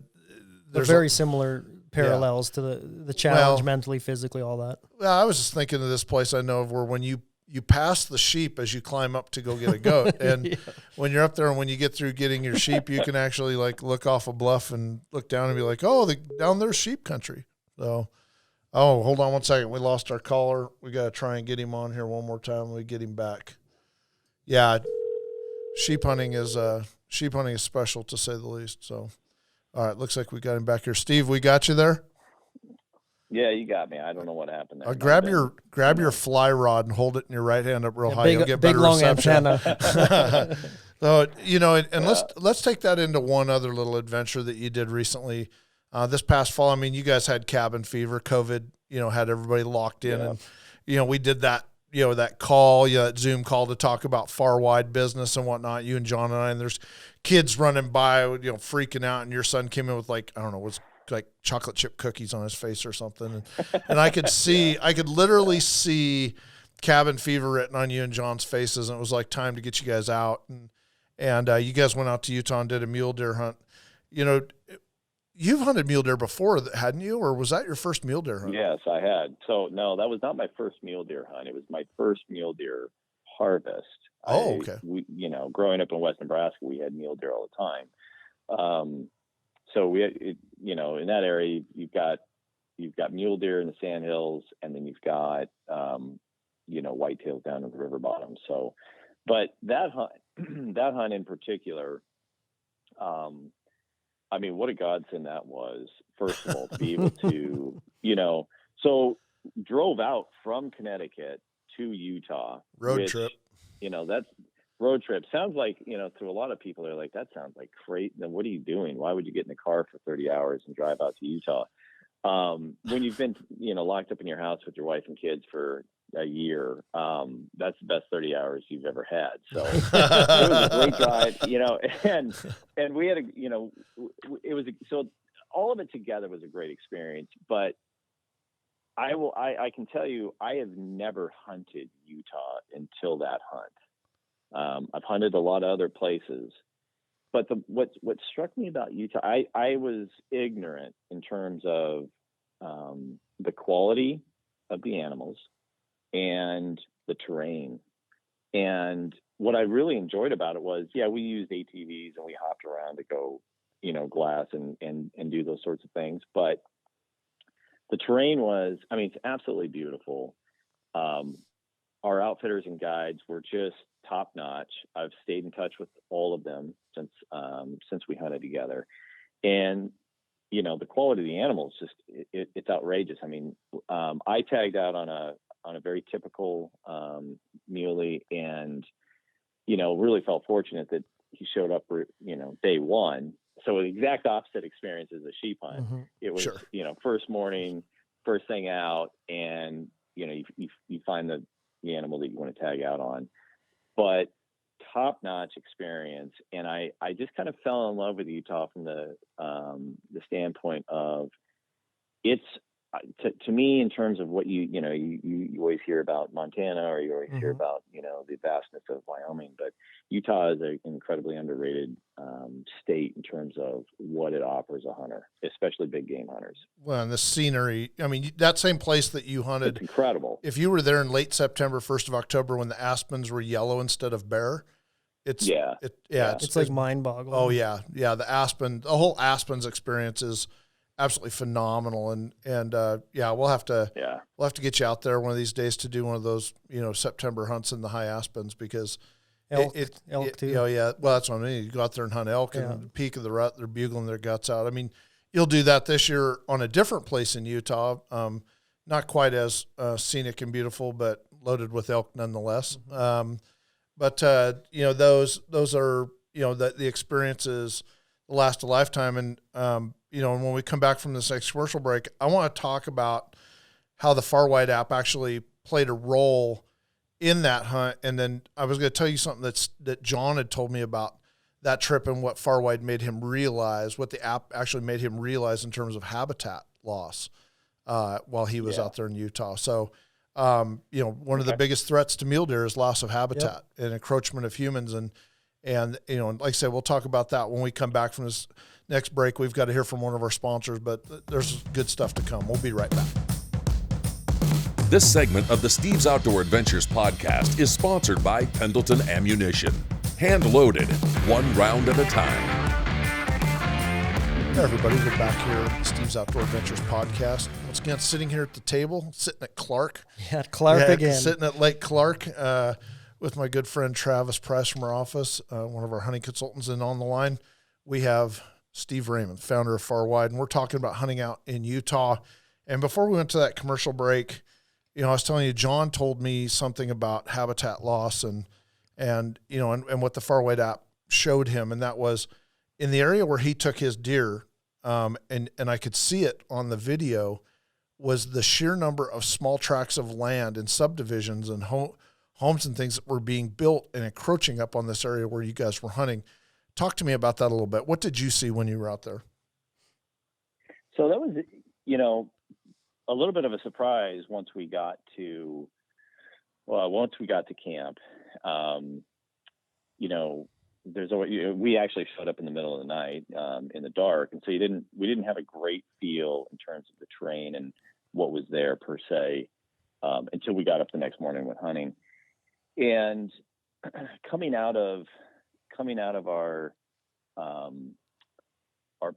very similar parallels to the challenge, mentally, physically, all that. Well, I was just thinking of this place I know of where when you pass the sheep as you climb up to go get a goat, and when you're up there and when you get through getting your sheep, you can actually like look off a bluff and look down and be like, oh, down there's sheep country. So. Oh, hold on one second. We lost our caller. We got to try and get him on here one more time. We get him back. Yeah, sheep hunting is special to say the least. So, all right, looks like we got him back here. Steve, we got you there? Yeah, you got me. I don't know what happened there. Grab your fly rod and hold it in your right hand up real high. You'll get better long reception. Antenna. So, you know, and let's take that into one other little adventure that you did recently. This past fall, I mean, you guys had cabin fever. COVID, you know, had everybody locked in, and you know, we did that, you know, that call, that Zoom call to talk about Farwide business and whatnot. You and John and I, and there's kids running by, you know, freaking out, and your son came in with like, I don't know, was like chocolate chip cookies on his face or something, and I could literally see cabin fever written on you and John's faces, and it was like time to get you guys out, and you guys went out to Utah and did a mule deer hunt. You know, you've hunted mule deer before, hadn't you? Or was that your first mule deer hunt? Yes, I had. So, no, that was not my first mule deer hunt. It was my first mule deer harvest. Oh, okay. You know, growing up in West Nebraska, we had mule deer all the time. So we had, you know, in that area, you've got mule deer in the sandhills, and then you've got, you know, whitetails down in the river bottom. So, but that hunt in particular, I mean, what a godsend that was, first of all, to be able to, you know, so drove out from Connecticut to Utah. Road trip. You know, that's road trip. Sounds like, you know, to a lot of people, they're like, that sounds like crazy. Then what are you doing? Why would you get in the car for 30 hours and drive out to Utah? When you've been, you know, locked up in your house with your wife and kids for a year, that's the best 30 hours you've ever had. So it was a great drive, you know, and we had so all of it together was a great experience. But I can tell you, I have never hunted Utah until that hunt. I've hunted a lot of other places, but what struck me about Utah, I was ignorant in terms of the quality of the animals and the terrain. And what I really enjoyed about it was, we used ATVs and we hopped around to go, glass and do those sorts of things. But the terrain was, it's absolutely beautiful. Our outfitters and guides were just top notch. I've stayed in touch with all of them since we hunted together. And, the quality of the animals, it's outrageous. I tagged out on a very typical muley, and really felt fortunate that he showed up for day one. So the exact opposite experience as a sheep hunt. Mm-hmm. It was Sure. First morning, first thing out, and you find the animal that you want to tag out on. But top-notch experience, and I just kind of fell in love with Utah from the standpoint of it's to me, in terms of what you always hear about Montana, or you always mm-hmm. hear about the vastness of Wyoming, but Utah is an incredibly underrated state in terms of what it offers a hunter, especially big game hunters. Well, and the scenery, that same place that you hunted, it's incredible. If you were there in late September, 1st of October, when the aspens were yellow instead of bare, it's like mind-boggling. Oh yeah, the whole aspens experience is absolutely phenomenal, and we'll have to get you out there one of these days to do one of those September hunts in the high aspens, because elk too. Well, that's what I mean. You go out there and hunt elk, and the peak of the rut, they're bugling their guts out. You'll do that this year on a different place in Utah, not quite as scenic and beautiful, but loaded with elk nonetheless. Mm-hmm. Those are the experiences last a lifetime, and and when we come back from this next commercial break, I want to talk about how the Farwide app actually played a role in that hunt. And then I was going to tell you something that John had told me about that trip and what Farwide made him realize, what the app actually made him realize in terms of habitat loss while he was out there in Utah. So, one of the biggest threats to mule deer is loss of habitat and encroachment of humans. And like I said, we'll talk about that when we come back from this next break. We've got to hear from one of our sponsors, but there's good stuff to come. We'll be right back. This segment of the Steve's Outdoor Adventures podcast is sponsored by Pendleton Ammunition. Hand-loaded, one round at a time. Hey everybody, we're back here at the Steve's Outdoor Adventures podcast. Once again, sitting here at the table, sitting at Clark. Yeah, Clark again. Sitting at Lake Clark with my good friend Travis Price from our office, one of our hunting consultants. And on the line, we have Steve Raymond, founder of Farwide, and we're talking about hunting out in Utah. And before we went to that commercial break, I was telling you, John told me something about habitat loss and what the Farwide app showed him, and that was in the area where he took his deer, and I could see it on the video, was the sheer number of small tracts of land and subdivisions and homes and things that were being built and encroaching up on this area where you guys were hunting. Talk to me about that a little bit. What did you see when you were out there? So that was, a little bit of a surprise once we got to camp. We actually showed up in the middle of the night in the dark, and so we didn't have a great feel in terms of the terrain and what was there per se until we got up the next morning with hunting. And coming out of our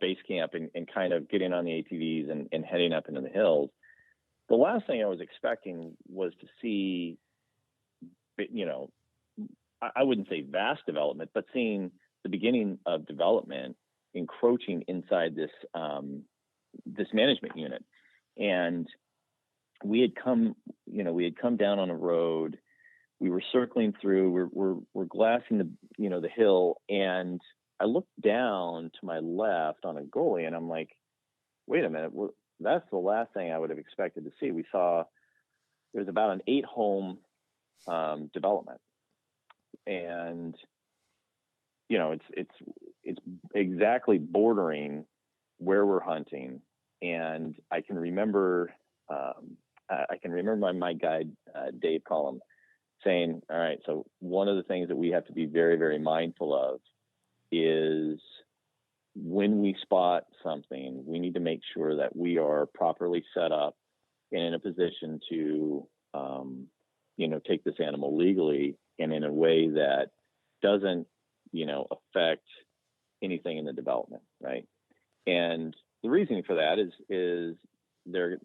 base camp and kind of getting on the ATVs and heading up into the hills, the last thing I was expecting was to see, I wouldn't say vast development, but seeing the beginning of development encroaching inside this management unit. And we had come down on a road. We were circling through. We're glassing the hill, and I looked down to my left on a gully, and I'm like, wait a minute, that's the last thing I would have expected to see. We saw there's about an 8-home development, and it's exactly bordering where we're hunting. And I can remember my guide, Dave Collum, saying, all right, so one of the things that we have to be very, very mindful of is when we spot something, we need to make sure that we are properly set up and in a position to, take this animal legally and in a way that doesn't, affect anything in the development, right? And the reasoning for that is there,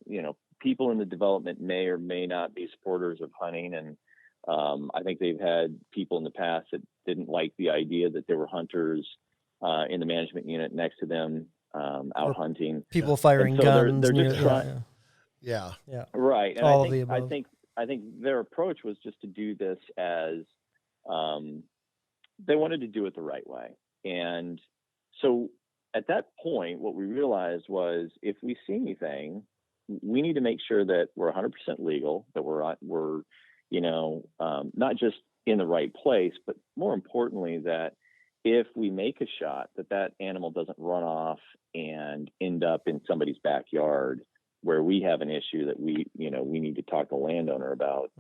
people in the development may or may not be supporters of hunting. And I think they've had people in the past that didn't like the idea that there were hunters in the management unit next to them out hunting. People firing so guns. They're just yeah. Right. And all of the above. I think their approach was just to do this as they wanted to do it the right way. And so at that point, what we realized was if we see anything, we need to make sure that we're 100% legal, that we're not just in the right place, but more importantly, that if we make a shot, that animal doesn't run off and end up in somebody's backyard where we have an issue that we need to talk to the landowner about.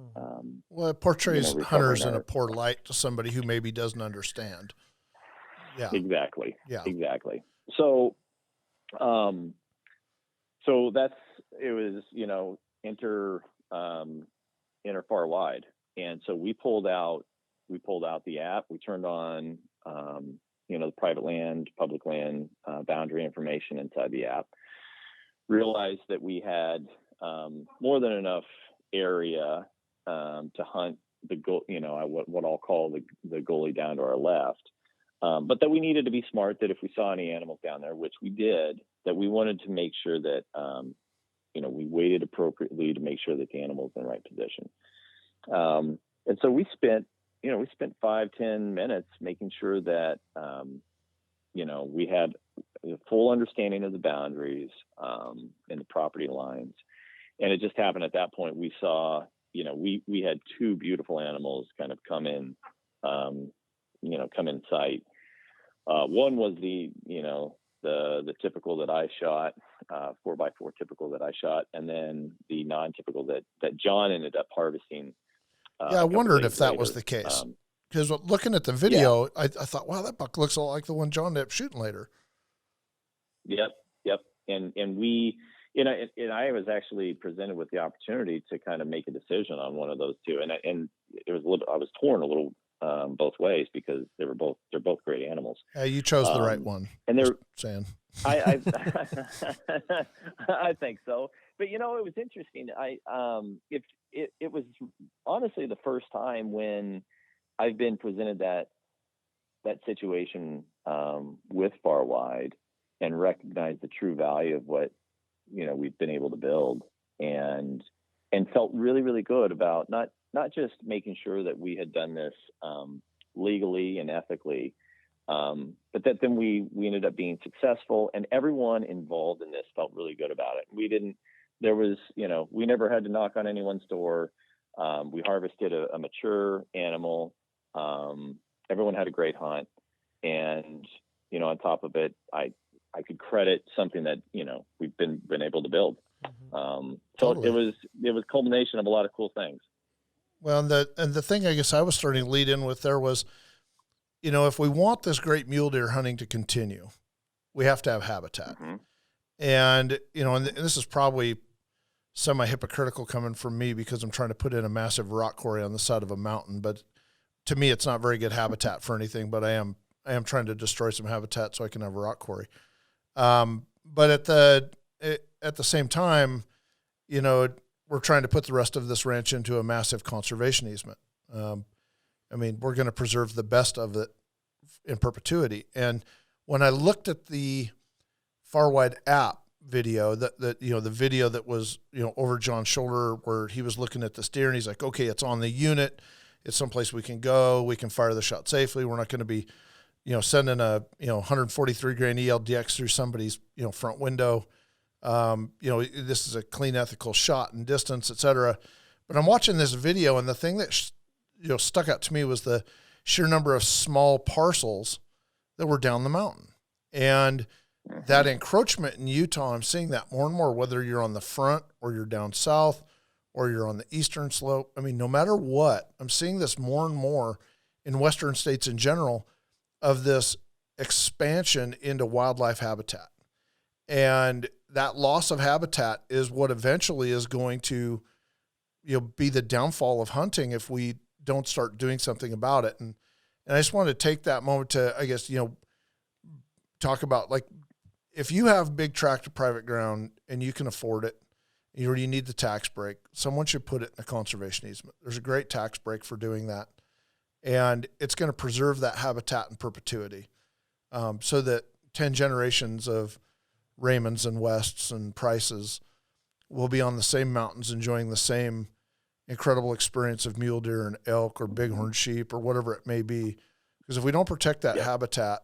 Well, it portrays hunters in a poor light to somebody who maybe doesn't understand. Yeah, exactly. Yeah, exactly. So, it was, enter Farwide. And so we pulled out the app, we turned on, the private land, public land, boundary information inside the app, realized that we had, more than enough area, to hunt what I'll call the goalie down to our left. But that we needed to be smart, that if we saw any animals down there, which we did, that we wanted to make sure that, we waited appropriately to make sure that the animal's in the right position. And so we spent 5-10 minutes making sure that, we had a full understanding of the boundaries, and the property lines. And it just happened at that point, we saw, we had two beautiful animals kind of come in sight. One was the typical that I shot, 4x4 typical that I shot, and then the non-typical that John ended up harvesting. I wondered if that was the case. Because looking at the video, I thought, wow, that buck looks a lot like the one John ended up shooting later. Yep. And we, and I was actually presented with the opportunity to kind of make a decision on one of those two, and it was I was torn a little both ways because they're both great animals. You chose the right one. And they're saying, I I think so. But it was interesting. It was honestly the first time when I've been presented that situation with Farwide and recognized the true value of what we've been able to build, and felt really, really good about not just making sure that we had done this legally and ethically, but that then we ended up being successful, and everyone involved in this felt really good about it. We never had to knock on anyone's door. We harvested a mature animal. Everyone had a great hunt, and on top of it, I could credit something that we've been able to build. So totally. It was culmination of a lot of cool things. Well, and the thing I guess I was starting to lead in with there was, if we want this great mule deer hunting to continue, we have to have habitat. Mm-hmm. And and this is probably semi-hypocritical coming from me because I'm trying to put in a massive rock quarry on the side of a mountain, but to me, it's not very good habitat for anything, but I am trying to destroy some habitat so I can have a rock quarry. But at the same time, we're trying to put the rest of this ranch into a massive conservation easement. We're going to preserve the best of it in perpetuity. And when I looked at the Farwide app video, the video that was, over John's shoulder where he was looking at this deer and he's like, okay, it's on the unit. It's someplace we can go. We can fire the shot safely. We're not going to be, sending a, 143 grain ELDX through somebody's, front window. This is a clean, ethical shot and distance, et cetera. But I'm watching this video, and the thing that, stuck out to me was the sheer number of small parcels that were down the mountain. And that encroachment in Utah, I'm seeing that more and more, whether you're on the front or you're down south or you're on the eastern slope. I mean, no matter what, I'm seeing this more and more in western states in general of this expansion into wildlife habitat. And that loss of habitat is what eventually is going to, be the downfall of hunting if we don't start doing something about it. And I just wanted to take that moment to, I guess, talk about, like, if you have big tract of private ground and you can afford it, you need the tax break, someone should put it in a conservation easement. There's a great tax break for doing that. And it's going to preserve that habitat in perpetuity, so that 10 generations of Raymonds and Wests and Prices will be on the same mountains enjoying the same incredible experience of mule deer and elk or bighorn sheep or whatever it may be. Because if we don't protect that habitat,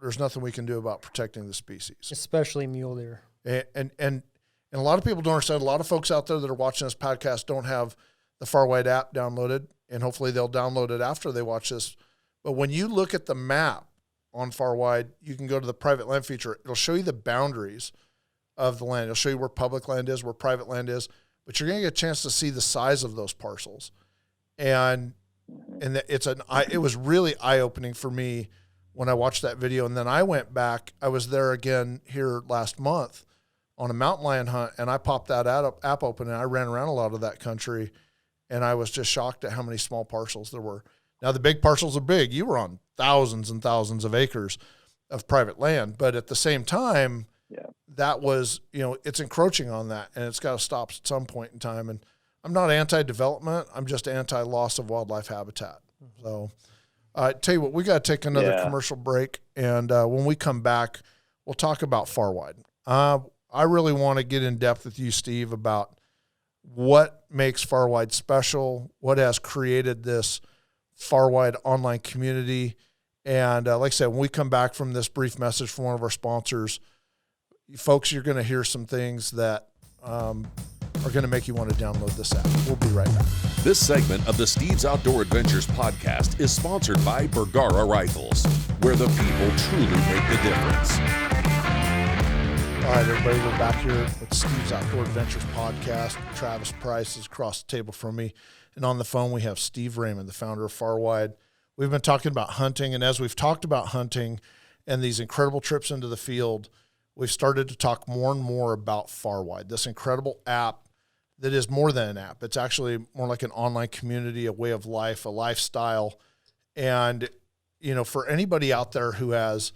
there's nothing we can do about protecting the species. Especially mule deer. And a lot of people don't understand. A lot of folks out there that are watching this podcast don't have the Farwide app downloaded, and hopefully they'll download it after they watch this. But when you look at the map on Farwide, you can go to the private land feature. It'll show you the boundaries of the land. It'll show you where public land is, where private land is, but you're going to get a chance to see the size of those parcels. And it was really eye-opening for me when I watched that video. And then I went back. I was there again here last month on a mountain lion hunt, and I popped that app open, and I ran around a lot of that country, and I was just shocked at how many small parcels there were. Now, the big parcels are big. You were on thousands and thousands of acres of private land, but at the same time, that was, it's encroaching on that, and it's got to stop at some point in time. And I'm not anti-development. I'm just anti-loss of wildlife habitat. So tell you what, we got to take another commercial break, and when we come back, we'll talk about Farwide. I really want to get in depth with you, Steve, about what makes Farwide special, what has created this Farwide online community. And like I said, when we come back from this brief message from one of our sponsors, folks, you're going to hear some things that are going to make you want to download this app. We'll be right back. This segment of the Steve's Outdoor Adventures podcast is sponsored by Bergara Rifles, where the people truly make the difference. All right, everybody, we're back here with Steve's Outdoor Adventures podcast. Travis Price is across the table from me. And on the phone, we have Steve Raymond, the founder of Farwide. We've been talking about hunting, and as we've talked about hunting and these incredible trips into the field, we've started to talk more and more about Farwide, this incredible app that is more than an app. It's actually more like an online community, a way of life, a lifestyle. And, for anybody out there who has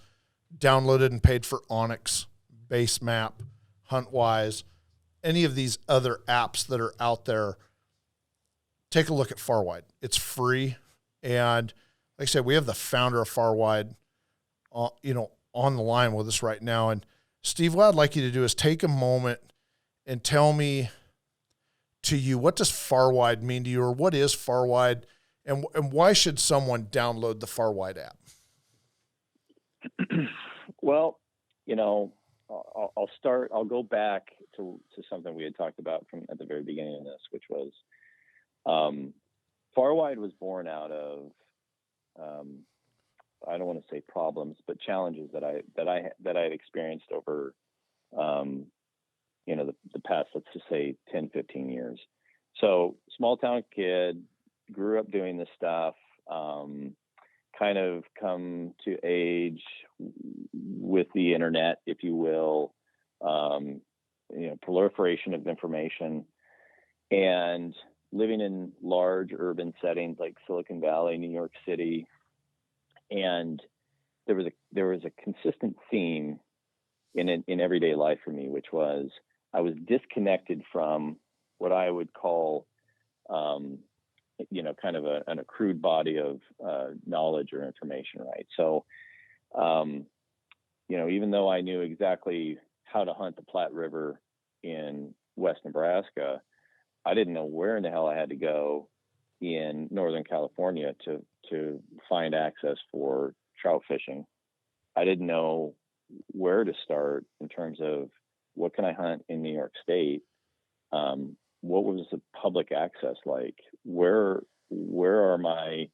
downloaded and paid for Onyx, Base Map, HuntWise, any of these other apps that are out there, take a look at Farwide. It's free. And like I said, we have the founder of Farwide, on the line with us right now. And Steve, what I'd like you to do is take a moment and tell me to you, what does Farwide mean to you, or what is Farwide, and why should someone download the Farwide app? Well, I'll go back to something we had talked about from at the very beginning of this, which was Farwide was born out of I don't want to say problems, but challenges that I had experienced over the past, let's just say 10, 15 years. So small town kid, grew up doing this stuff, kind of come to age with the internet, if you will, proliferation of information, and living in large urban settings like Silicon Valley, New York City. And there was a consistent theme in everyday life for me, which was I was disconnected from what I would call, kind of an accrued body of knowledge or information, right? So, even though I knew exactly how to hunt the Platte River in West Nebraska, I didn't know where in the hell I had to go in Northern California to find access for trout fishing. I didn't know where to start in terms of what can I hunt in New York State. What was the public access like? Where are my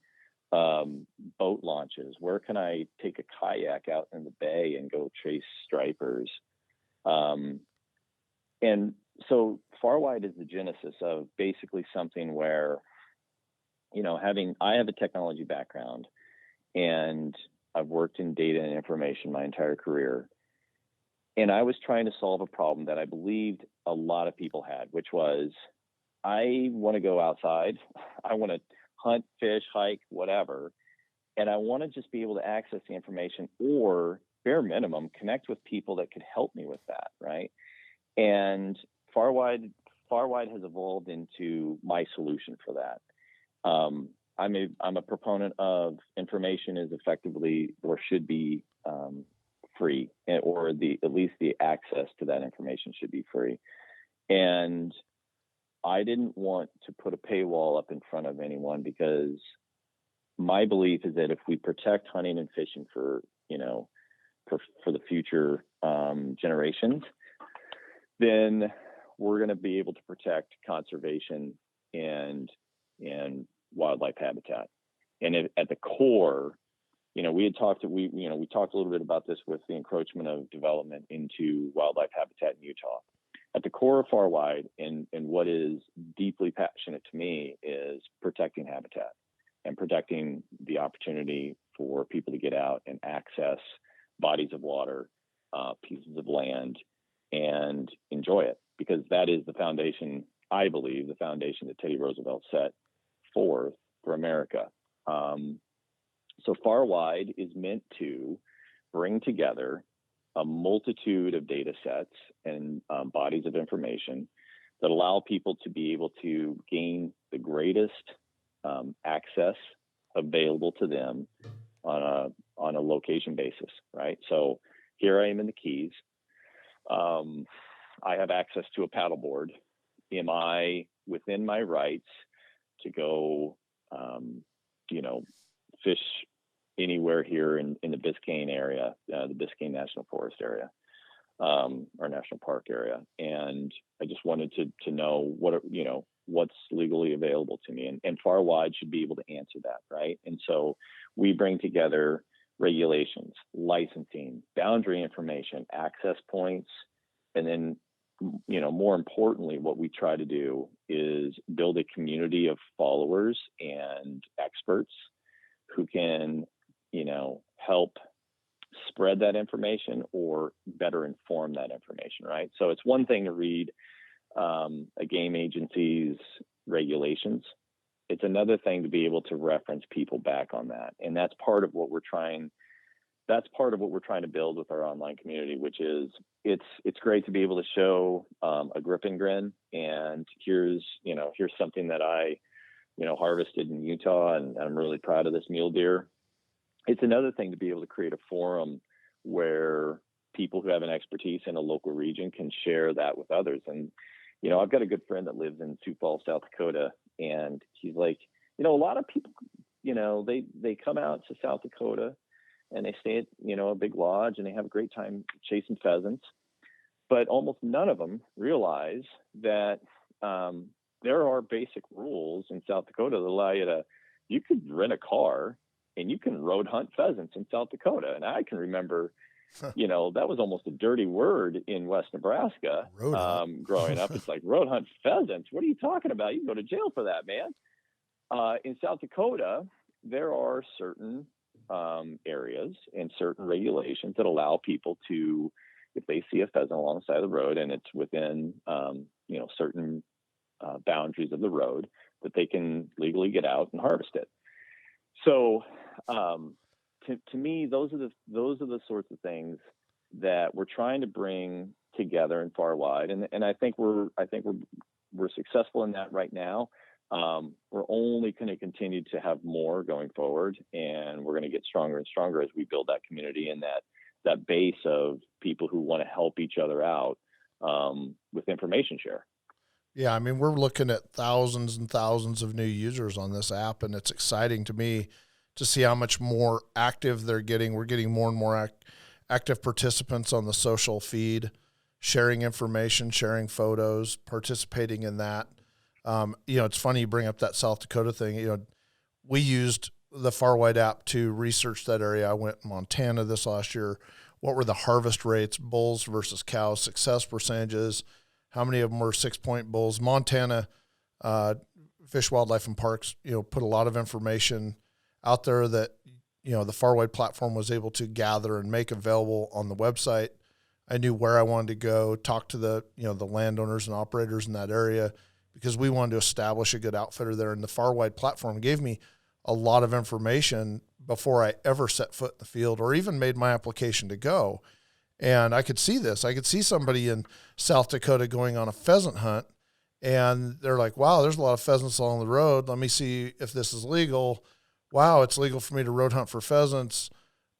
boat launches? Where can I take a kayak out in the bay and go chase stripers? And so Farwide is the genesis of basically something where, I have a technology background and I've worked in data and information my entire career. And I was trying to solve a problem that I believed a lot of people had, which was, I want to go outside. I want to hunt, fish, hike, whatever. And I want to just be able to access the information, or bare minimum, connect with people that could help me with that. Right. And Farwide has evolved into my solution for that. I'm a proponent of information is effectively, or should be, free, or at least the access to that information should be free. And I didn't want to put a paywall up in front of anyone, because my belief is that if we protect hunting and fishing for the future generations, then we're going to be able to protect conservation and wildlife habitat. And at the core, we talked a little bit about this with the encroachment of development into wildlife habitat in Utah. At the core of Farwide, and what is deeply passionate to me, is protecting habitat and protecting the opportunity for people to get out and access bodies of water, pieces of land, and enjoy it, because that is the foundation, I believe, the foundation that Teddy Roosevelt set forth for America. So Farwide is meant to bring together a multitude of data sets and bodies of information that allow people to be able to gain the greatest access available to them on a location basis, right? So here I am in the Keys. I have access to a paddleboard. Am I within my rights to go, fish anywhere here in the Biscayne area, the Biscayne National Forest area, or National Park area? And I just wanted to know what's legally available to me, and Farwide should be able to answer that, right? And so we bring together regulations, licensing, boundary information, access points, and then, more importantly, what we try to do is build a community of followers and experts who can, help spread that information or better inform that information, right? So it's one thing to read a game agency's regulations. It's another thing to be able to reference people back on that. And that's part of what we're trying to build with our online community, which is it's great to be able to show a grip and grin, and here's something that I harvested in Utah, and I'm really proud of this mule deer. It's another thing to be able to create a forum where people who have an expertise in a local region can share that with others. And I've got a good friend that lives in Sioux Falls, South Dakota, and he's like, a lot of people, they come out to South Dakota and they stay at, a big lodge, and they have a great time chasing pheasants. But almost none of them realize that there are basic rules in South Dakota that allow you could rent a car and you can road hunt pheasants in South Dakota. And I can remember, that was almost a dirty word in West Nebraska growing up. It's like, road hunt pheasants? What are you talking about? You can go to jail for that, man. In South Dakota, there are certain areas and certain regulations that allow people to, if they see a pheasant along the side of the road and it's within, certain boundaries of the road, that they can legally get out and harvest it. So, to me, those are the sorts of things that we're trying to bring together in Farwide, and I think we're successful in that right now. We're only going to continue to have more going forward, and we're going to get stronger and stronger as we build that community and that base of people who want to help each other out with information share. Yeah, I mean, we're looking at thousands and thousands of new users on this app, and it's exciting to me to see how much more active they're getting. We're getting more and more active participants on the social feed, sharing information, sharing photos, participating in that. It's funny you bring up that South Dakota thing. We used the Farwide app to research that area. I went to Montana this last year. What were the harvest rates, bulls versus cows, success percentages, how many of them were 6-point bulls? Montana Fish, Wildlife, and Parks, put a lot of information out there that, the Farwide platform was able to gather and make available on the website. I knew where I wanted to go, talk to the landowners and operators in that area, because we wanted to establish a good outfitter there. And the Farwide platform gave me a lot of information before I ever set foot in the field or even made my application to go. And I could see this. I could see somebody in South Dakota going on a pheasant hunt, and they're like, wow, there's a lot of pheasants along the road. Let me see if this is legal. Wow, it's legal for me to road hunt for pheasants.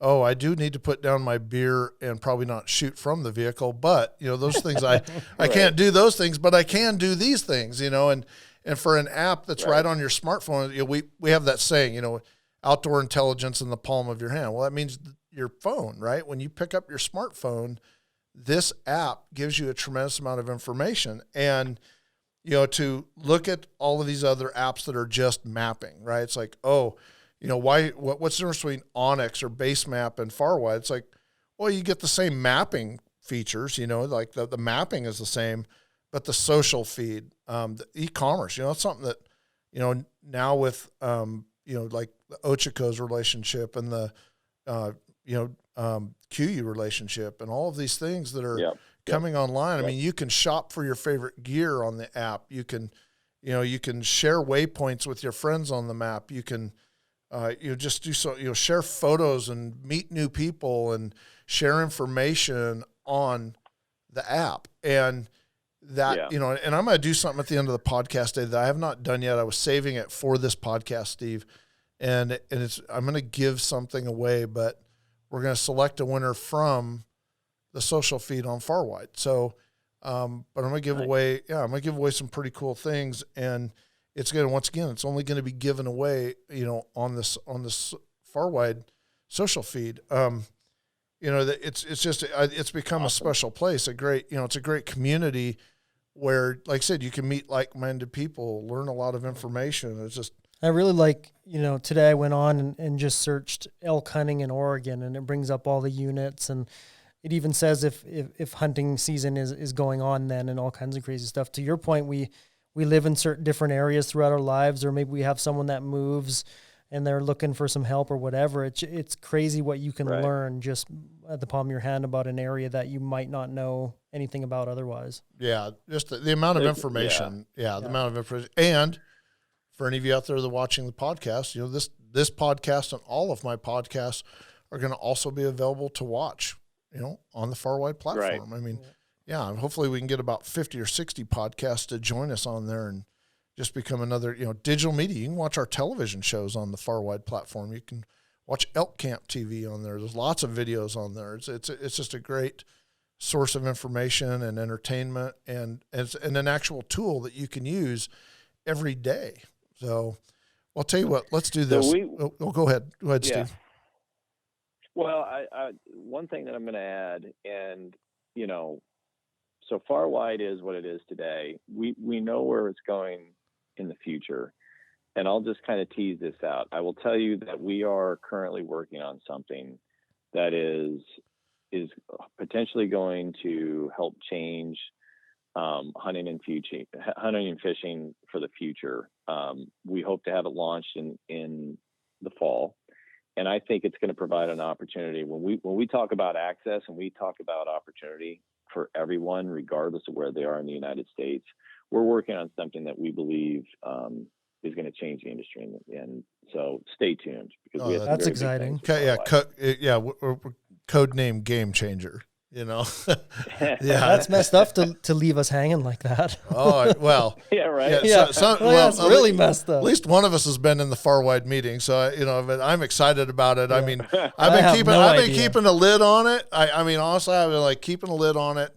Oh, I do need to put down my beer and probably not shoot from the vehicle. But, those things, I can't do those things, but I can do these things, and for an app that's right on your smartphone, we have that saying, outdoor intelligence in the palm of your hand. Well, that means your phone, right? When you pick up your smartphone, this app gives you a tremendous amount of information. And, to look at all of these other apps that are just mapping, right? It's like, what's the difference between Onyx or Basemap and Farwide? It's like, well, you get the same mapping features, like the mapping is the same, but the social feed, the e-commerce, it's something that, now with, like the Ochiko's relationship and the, QU relationship and all of these things that are coming online. I mean, you can shop for your favorite gear on the app. You can, you can share waypoints with your friends on the map. You can, just do so, share photos and meet new people and share information on the app. And that, and I'm going to do something at the end of the podcast today that I have not done yet. I was saving it for this podcast, Steve. And I'm going to give something away, but we're going to select a winner from the social feed on Farwide. So, but I'm going to give away, I'm going to give away some pretty cool things. And it's going to, once again, it's only going to be given away, on this Farwide social feed. It's become awesome. A special place, it's a great community where, like I said, you can meet like-minded people, learn a lot of information. It's just, I really like, today I went on and just searched elk hunting in Oregon, and it brings up all the units, and it even says if hunting season is going on then, and all kinds of crazy stuff. To your point, we live in certain different areas throughout our lives, or maybe we have someone that moves and they're looking for some help or whatever. It's crazy what you can learn just at the palm of your hand about an area that you might not know anything about otherwise. Yeah, just the amount of information. The amount of information. And for any of you out there that are watching the podcast, this podcast and all of my podcasts are going to also be available to watch, on the Farwide platform. Right. I mean, hopefully we can get about 50 or 60 podcasts to join us on there and just become another, digital media. You can watch our television shows on the Farwide platform. You can watch Elk Camp TV on there. There's lots of videos on there. It's just a great source of information and entertainment, and an actual tool that you can use every day. So I'll tell you what, let's do this. So go ahead. Go ahead, Steve. Well, I one thing that I'm going to add, and, so Farwide is what it is today. We know where it's going in the future, and I'll just kind of tease this out. I will tell you that we are currently working on something that is potentially going to help change hunting and fishing for the future. We hope to have it launched in the fall, and I think it's going to provide an opportunity when we talk about access and we talk about opportunity for everyone, regardless of where they are in the United States. We're working on something that we believe is going to change the industry, and so stay tuned because we have that's exciting. We're code name Game Changer. That's messed up to leave us hanging like that. Oh well, yeah, right. That's really messed up. At least one of us has been in the Farwide meeting, so I'm excited about it. Yeah. I mean, I've been keeping a lid on it. I mean, honestly, I've been keeping a lid on it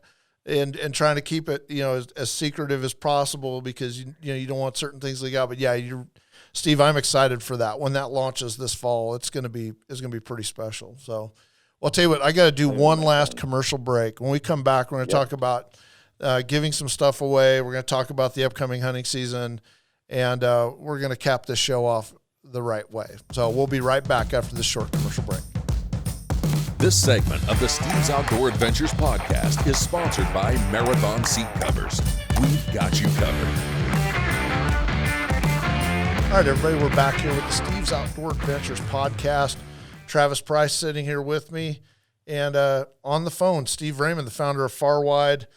and trying to keep it, as secretive as possible because you don't want certain things leak out. But Steve, I'm excited for that. When that launches this fall, it's gonna be pretty special. So. Well, I'll tell you what, I got to do one last commercial break. When we come back, we're going to talk about giving some stuff away. We're going to talk about the upcoming hunting season, and we're going to cap this show off the right way. So we'll be right back after this short commercial break. This segment of the Steve's Outdoor Adventures podcast is sponsored by Marathon Seat Covers. We've got you covered. All right, everybody, we're back here with the Steve's Outdoor Adventures podcast. Travis Price sitting here with me, and on the phone, Steve Raymond, the founder of Farwide.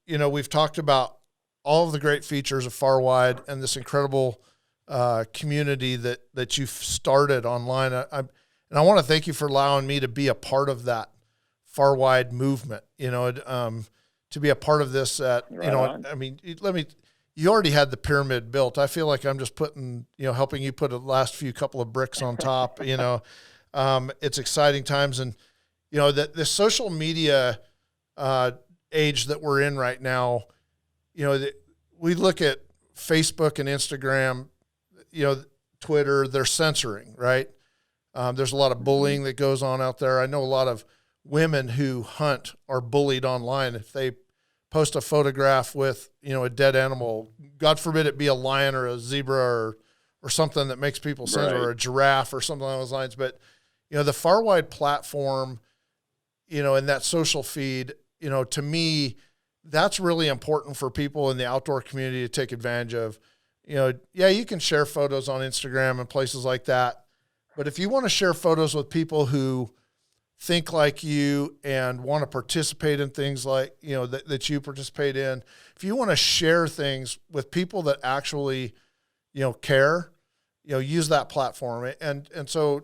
We've talked about all of the great features of Farwide and this incredible community that you've started online. And I want to thank you for allowing me to be a part of that Farwide movement, to be a part of this. You already had the pyramid built. I feel like I'm just helping you put the last couple of bricks on top, it's exciting times. And, the social media age that we're in right now, we look at Facebook and Instagram, Twitter, they're censoring, right? There's a lot of bullying that goes on out there. I know a lot of women who hunt are bullied online. If they post a photograph with, a dead animal, God forbid it be a lion or a zebra or something that makes people censor, or a giraffe or something along those lines. But, the Farwide platform, and that social feed, to me, that's really important for people in the outdoor community to take advantage of. You can share photos on Instagram and places like that. But if you want to share photos with people who think like you and want to participate in things like, that you participate in, if you want to share things with people that actually, care, use that platform. And so,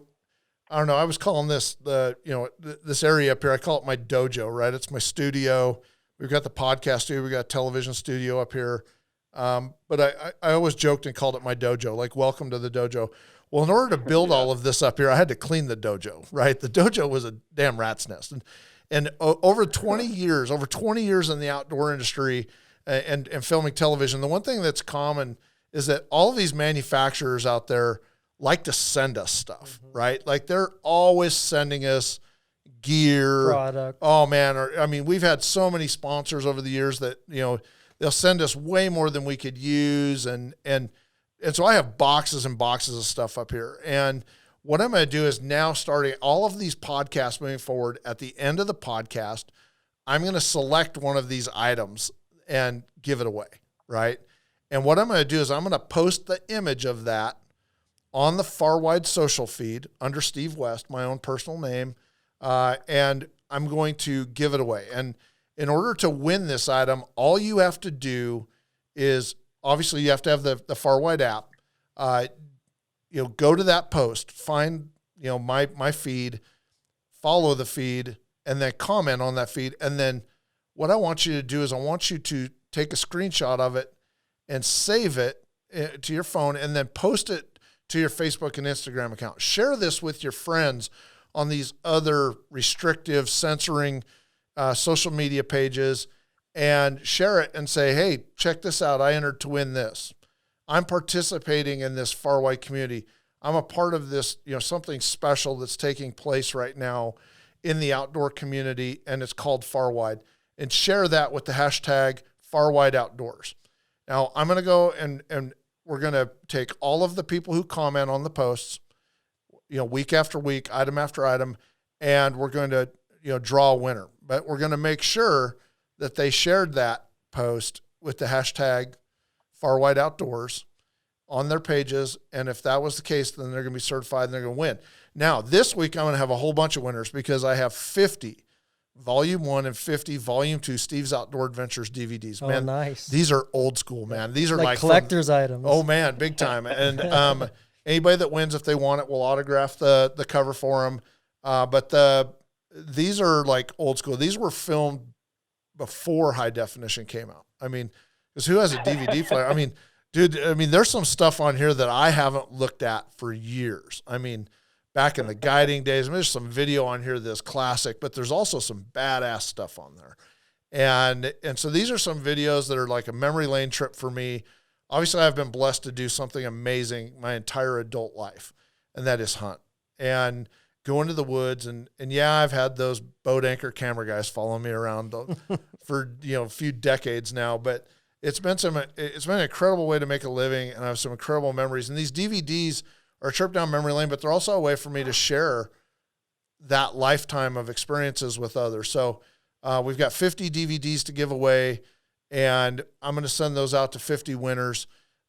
I don't know, I was calling this this area up here, I call it my dojo, right? It's my studio. We've got the podcast studio. We've got a television studio up here. But I always joked and called it my dojo, like welcome to the dojo. Well, in order to build all of this up here, I had to clean the dojo, right? The dojo was a damn rat's nest. And over 20 years in the outdoor industry and filming television, the one thing that's common is that all of these manufacturers out there like to send us stuff, right? Like they're always sending us gear. Product. Oh, man. We've had so many sponsors over the years that, they'll send us way more than we could use. And so I have boxes and boxes of stuff up here. And what I'm going to do is now, starting all of these podcasts moving forward, at the end of the podcast, I'm going to select one of these items and give it away, right? And what I'm going to do is I'm going to post the image of that on the Farwide social feed under Steve West, my own personal name, and I'm going to give it away. And in order to win this item, all you have to do is, obviously, you have to have the Farwide app. Go to that post, find, my feed, follow the feed, and then comment on that feed. And then what I want you to do is I want you to take a screenshot of it and save it to your phone and then post it to your Facebook and Instagram account. Share this with your friends on these other restrictive, censoring social media pages, and share it and say, hey, check this out. I entered to win this. I'm participating in this Farwide community. I'm a part of this, something special that's taking place right now in the outdoor community, and it's called Farwide. And share that with the hashtag Farwide Outdoors. Now, I'm going to go and we're going to take all of the people who comment on the posts, week after week, item after item, and we're going to, draw a winner. But we're going to make sure that they shared that post with the hashtag Farwide Outdoors on their pages. And if that was the case, then they're going to be certified and they're going to win. Now, this week, I'm going to have a whole bunch of winners because I have 50 Volume 1 and 50 Volume 2 Steve's Outdoor Adventures DVDs. Oh, man, nice. These are old school, man. These are like collector's items. Oh, man, big time. And anybody that wins, if they want it, will autograph the cover for them. But these are like old school. These were filmed before high definition came out. Because who has a DVD player? Dude, there's some stuff on here that I haven't looked at for years. Back in the guiding days, there's some video on here that's classic, but there's also some badass stuff on there. And so these are some videos that are like a memory lane trip for me. Obviously, I've been blessed to do something amazing my entire adult life, and that is hunt and go into the woods. And yeah, I've had those boat anchor camera guys following me around for, a few decades now, but it's been an incredible way to make a living, and I have some incredible memories. And these DVDs a trip down memory lane, but they're also a way for me to share that lifetime of experiences with others. So we've got 50 DVDs to give away, and I'm going to send those out to 50 winners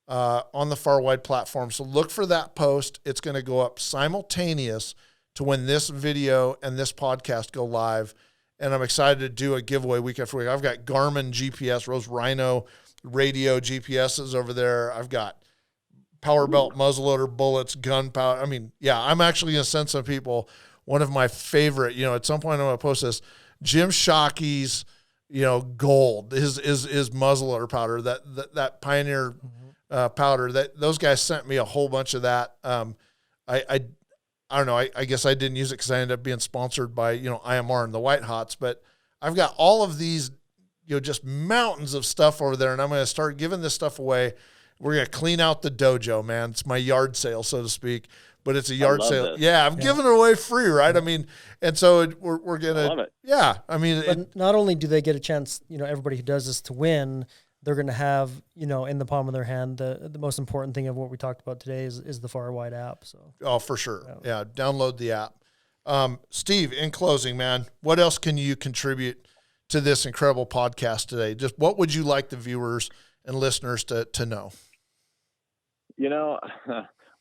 on the Farwide platform. So look for that post. It's going to go up simultaneous to when this video and this podcast go live. And I'm excited to do a giveaway week after week. I've got Garmin GPS, Rose Rhino radio GPSs over there. I've got power belt, muzzleloader, bullets, gunpowder. I mean, yeah, I'm actually going to send some people one of my favorite, at some point I'm going to post this, Jim Shockey's, gold, his muzzleloader powder, that Pioneer powder. That those guys sent me a whole bunch of that. I don't know. I guess I didn't use it because I ended up being sponsored by IMR and the White Hots. But I've got all of these, just mountains of stuff over there, and I'm going to start giving this stuff away. We're going to clean out the dojo, man. It's my yard sale, so to speak. But it's a yard sale. This. Yeah, I'm giving it away free, right? I mean, and so we're going to. Love it. Yeah, I mean. But not only do they get a chance, everybody who does this to win, they're going to have, in the palm of their hand, the most important thing of what we talked about today is the Farwide app. So. Oh, for sure. Yeah, download the app. Steve, in closing, man, what else can you contribute to this incredible podcast today? Just what would you like the viewers and listeners to know?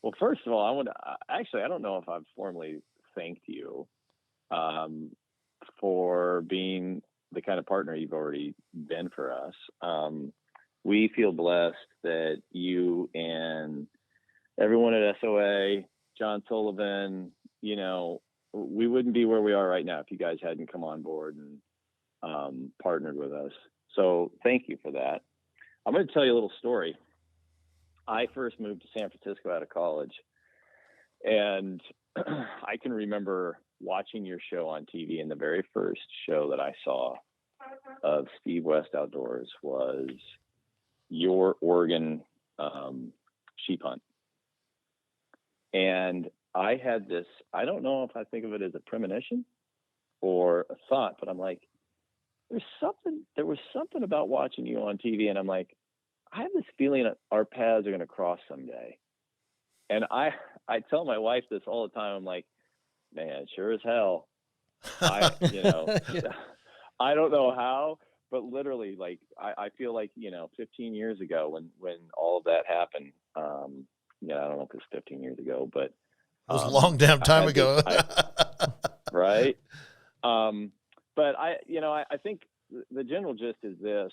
Well, first of all, I don't know if I've formally thanked you for being the kind of partner you've already been for us. We feel blessed that you and everyone at SOA, John Sullivan, we wouldn't be where we are right now if you guys hadn't come on board and partnered with us. So thank you for that. I'm going to tell you a little story. I first moved to San Francisco out of college, and I can remember watching your show on TV, and the very first show that I saw of Steve West Outdoors was your Oregon sheep hunt. And I had this, I don't know if I think of it as a premonition or a thought, but I'm like, there was something about watching you on TV, and I'm like, I have this feeling that our paths are going to cross someday. And I tell my wife this all the time. I'm like, man, sure as hell. I don't know how, but literally, like, I feel like, 15 years ago when all of that happened, I don't know if it's 15 years ago, but it was a long damn time ago. Right. But I think the general gist is this: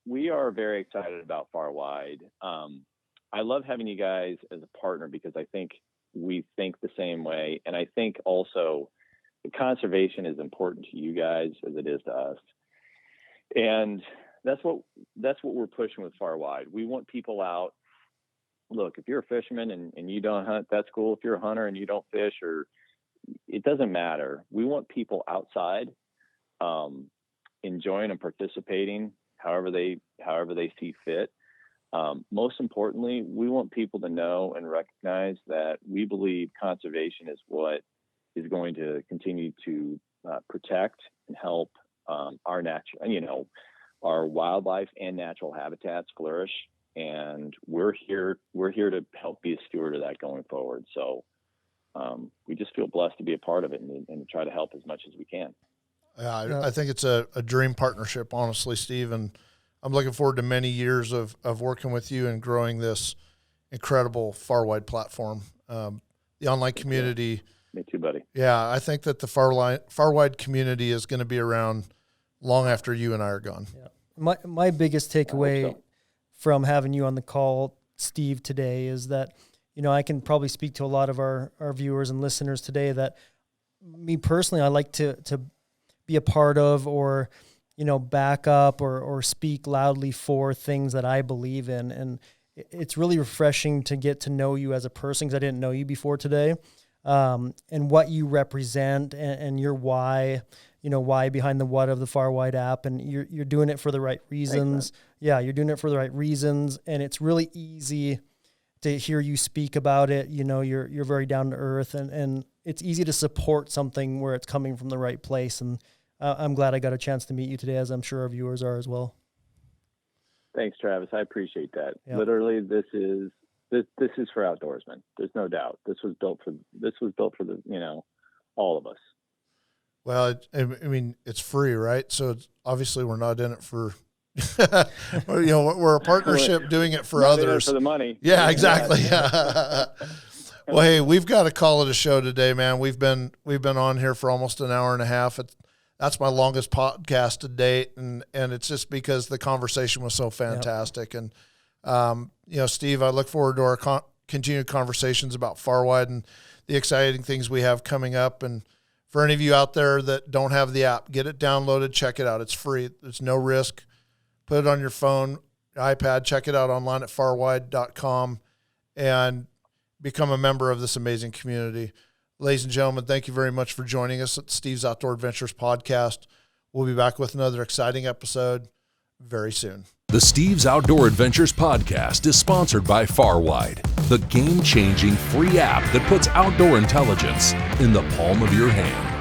we are very excited about Farwide. I love having you guys as a partner because I think we think the same way. And I think also the conservation is important to you guys as it is to us. And that's what we're pushing with Farwide. We want people out. Look, if you're a fisherman and you don't hunt, that's cool. If you're a hunter and you don't fish, or it doesn't matter. We want people outside, enjoying and participating however they see fit. Most importantly, we want people to know and recognize that we believe conservation is what is going to continue to protect and help our natural, our wildlife and natural habitats flourish. And we're here to help be a steward of that going forward. So we just feel blessed to be a part of it and try to help as much as we can. Yeah, I think it's a dream partnership, honestly, Steve, and I'm looking forward to many years of working with you and growing this incredible Farwide platform. The online community. Me too, buddy. Yeah, I think that the Farwide community is going to be around long after you and I are gone. Yeah. My biggest takeaway from having you on the call, Steve, today is that, I can probably speak to a lot of our viewers and listeners today that me personally, I like to be a part of or, back up or speak loudly for things that I believe in. And it's really refreshing to get to know you as a person because I didn't know you before today, and what you represent and your why, why behind the what of the Farwide app. And you're doing it for the right reasons. Thanks, yeah, you're doing it for the right reasons. And it's really easy to hear you speak about it. You're very down to earth and it's easy to support something where it's coming from the right place. And I'm glad I got a chance to meet you today, as I'm sure our viewers are as well. Thanks, Travis. I appreciate that. Yep. Literally, this is this is for outdoorsmen. There's no doubt. This was built for the all of us. Well, I mean, it's free, right? So it's, obviously we're not in it for, we're a partnership doing it for others. For the money. Yeah, exactly. Well, hey, we've got to call it a show today, man. We've been on here for almost an hour and a half. That's my longest podcast to date, and it's just because the conversation was so fantastic. Yep. And Steve, I look forward to our continued conversations about Farwide and the exciting things we have coming up. And for any of you out there that don't have the app, get it downloaded, check it out. It's free. There's no risk. Put it on your phone, iPad, check it out online at farwide.com, and become a member of this amazing community. Ladies and gentlemen, thank you very much for joining us at Steve's Outdoor Adventures podcast. We'll be back with another exciting episode very soon. The Steve's Outdoor Adventures podcast is sponsored by Farwide, the game-changing free app that puts outdoor intelligence in the palm of your hand.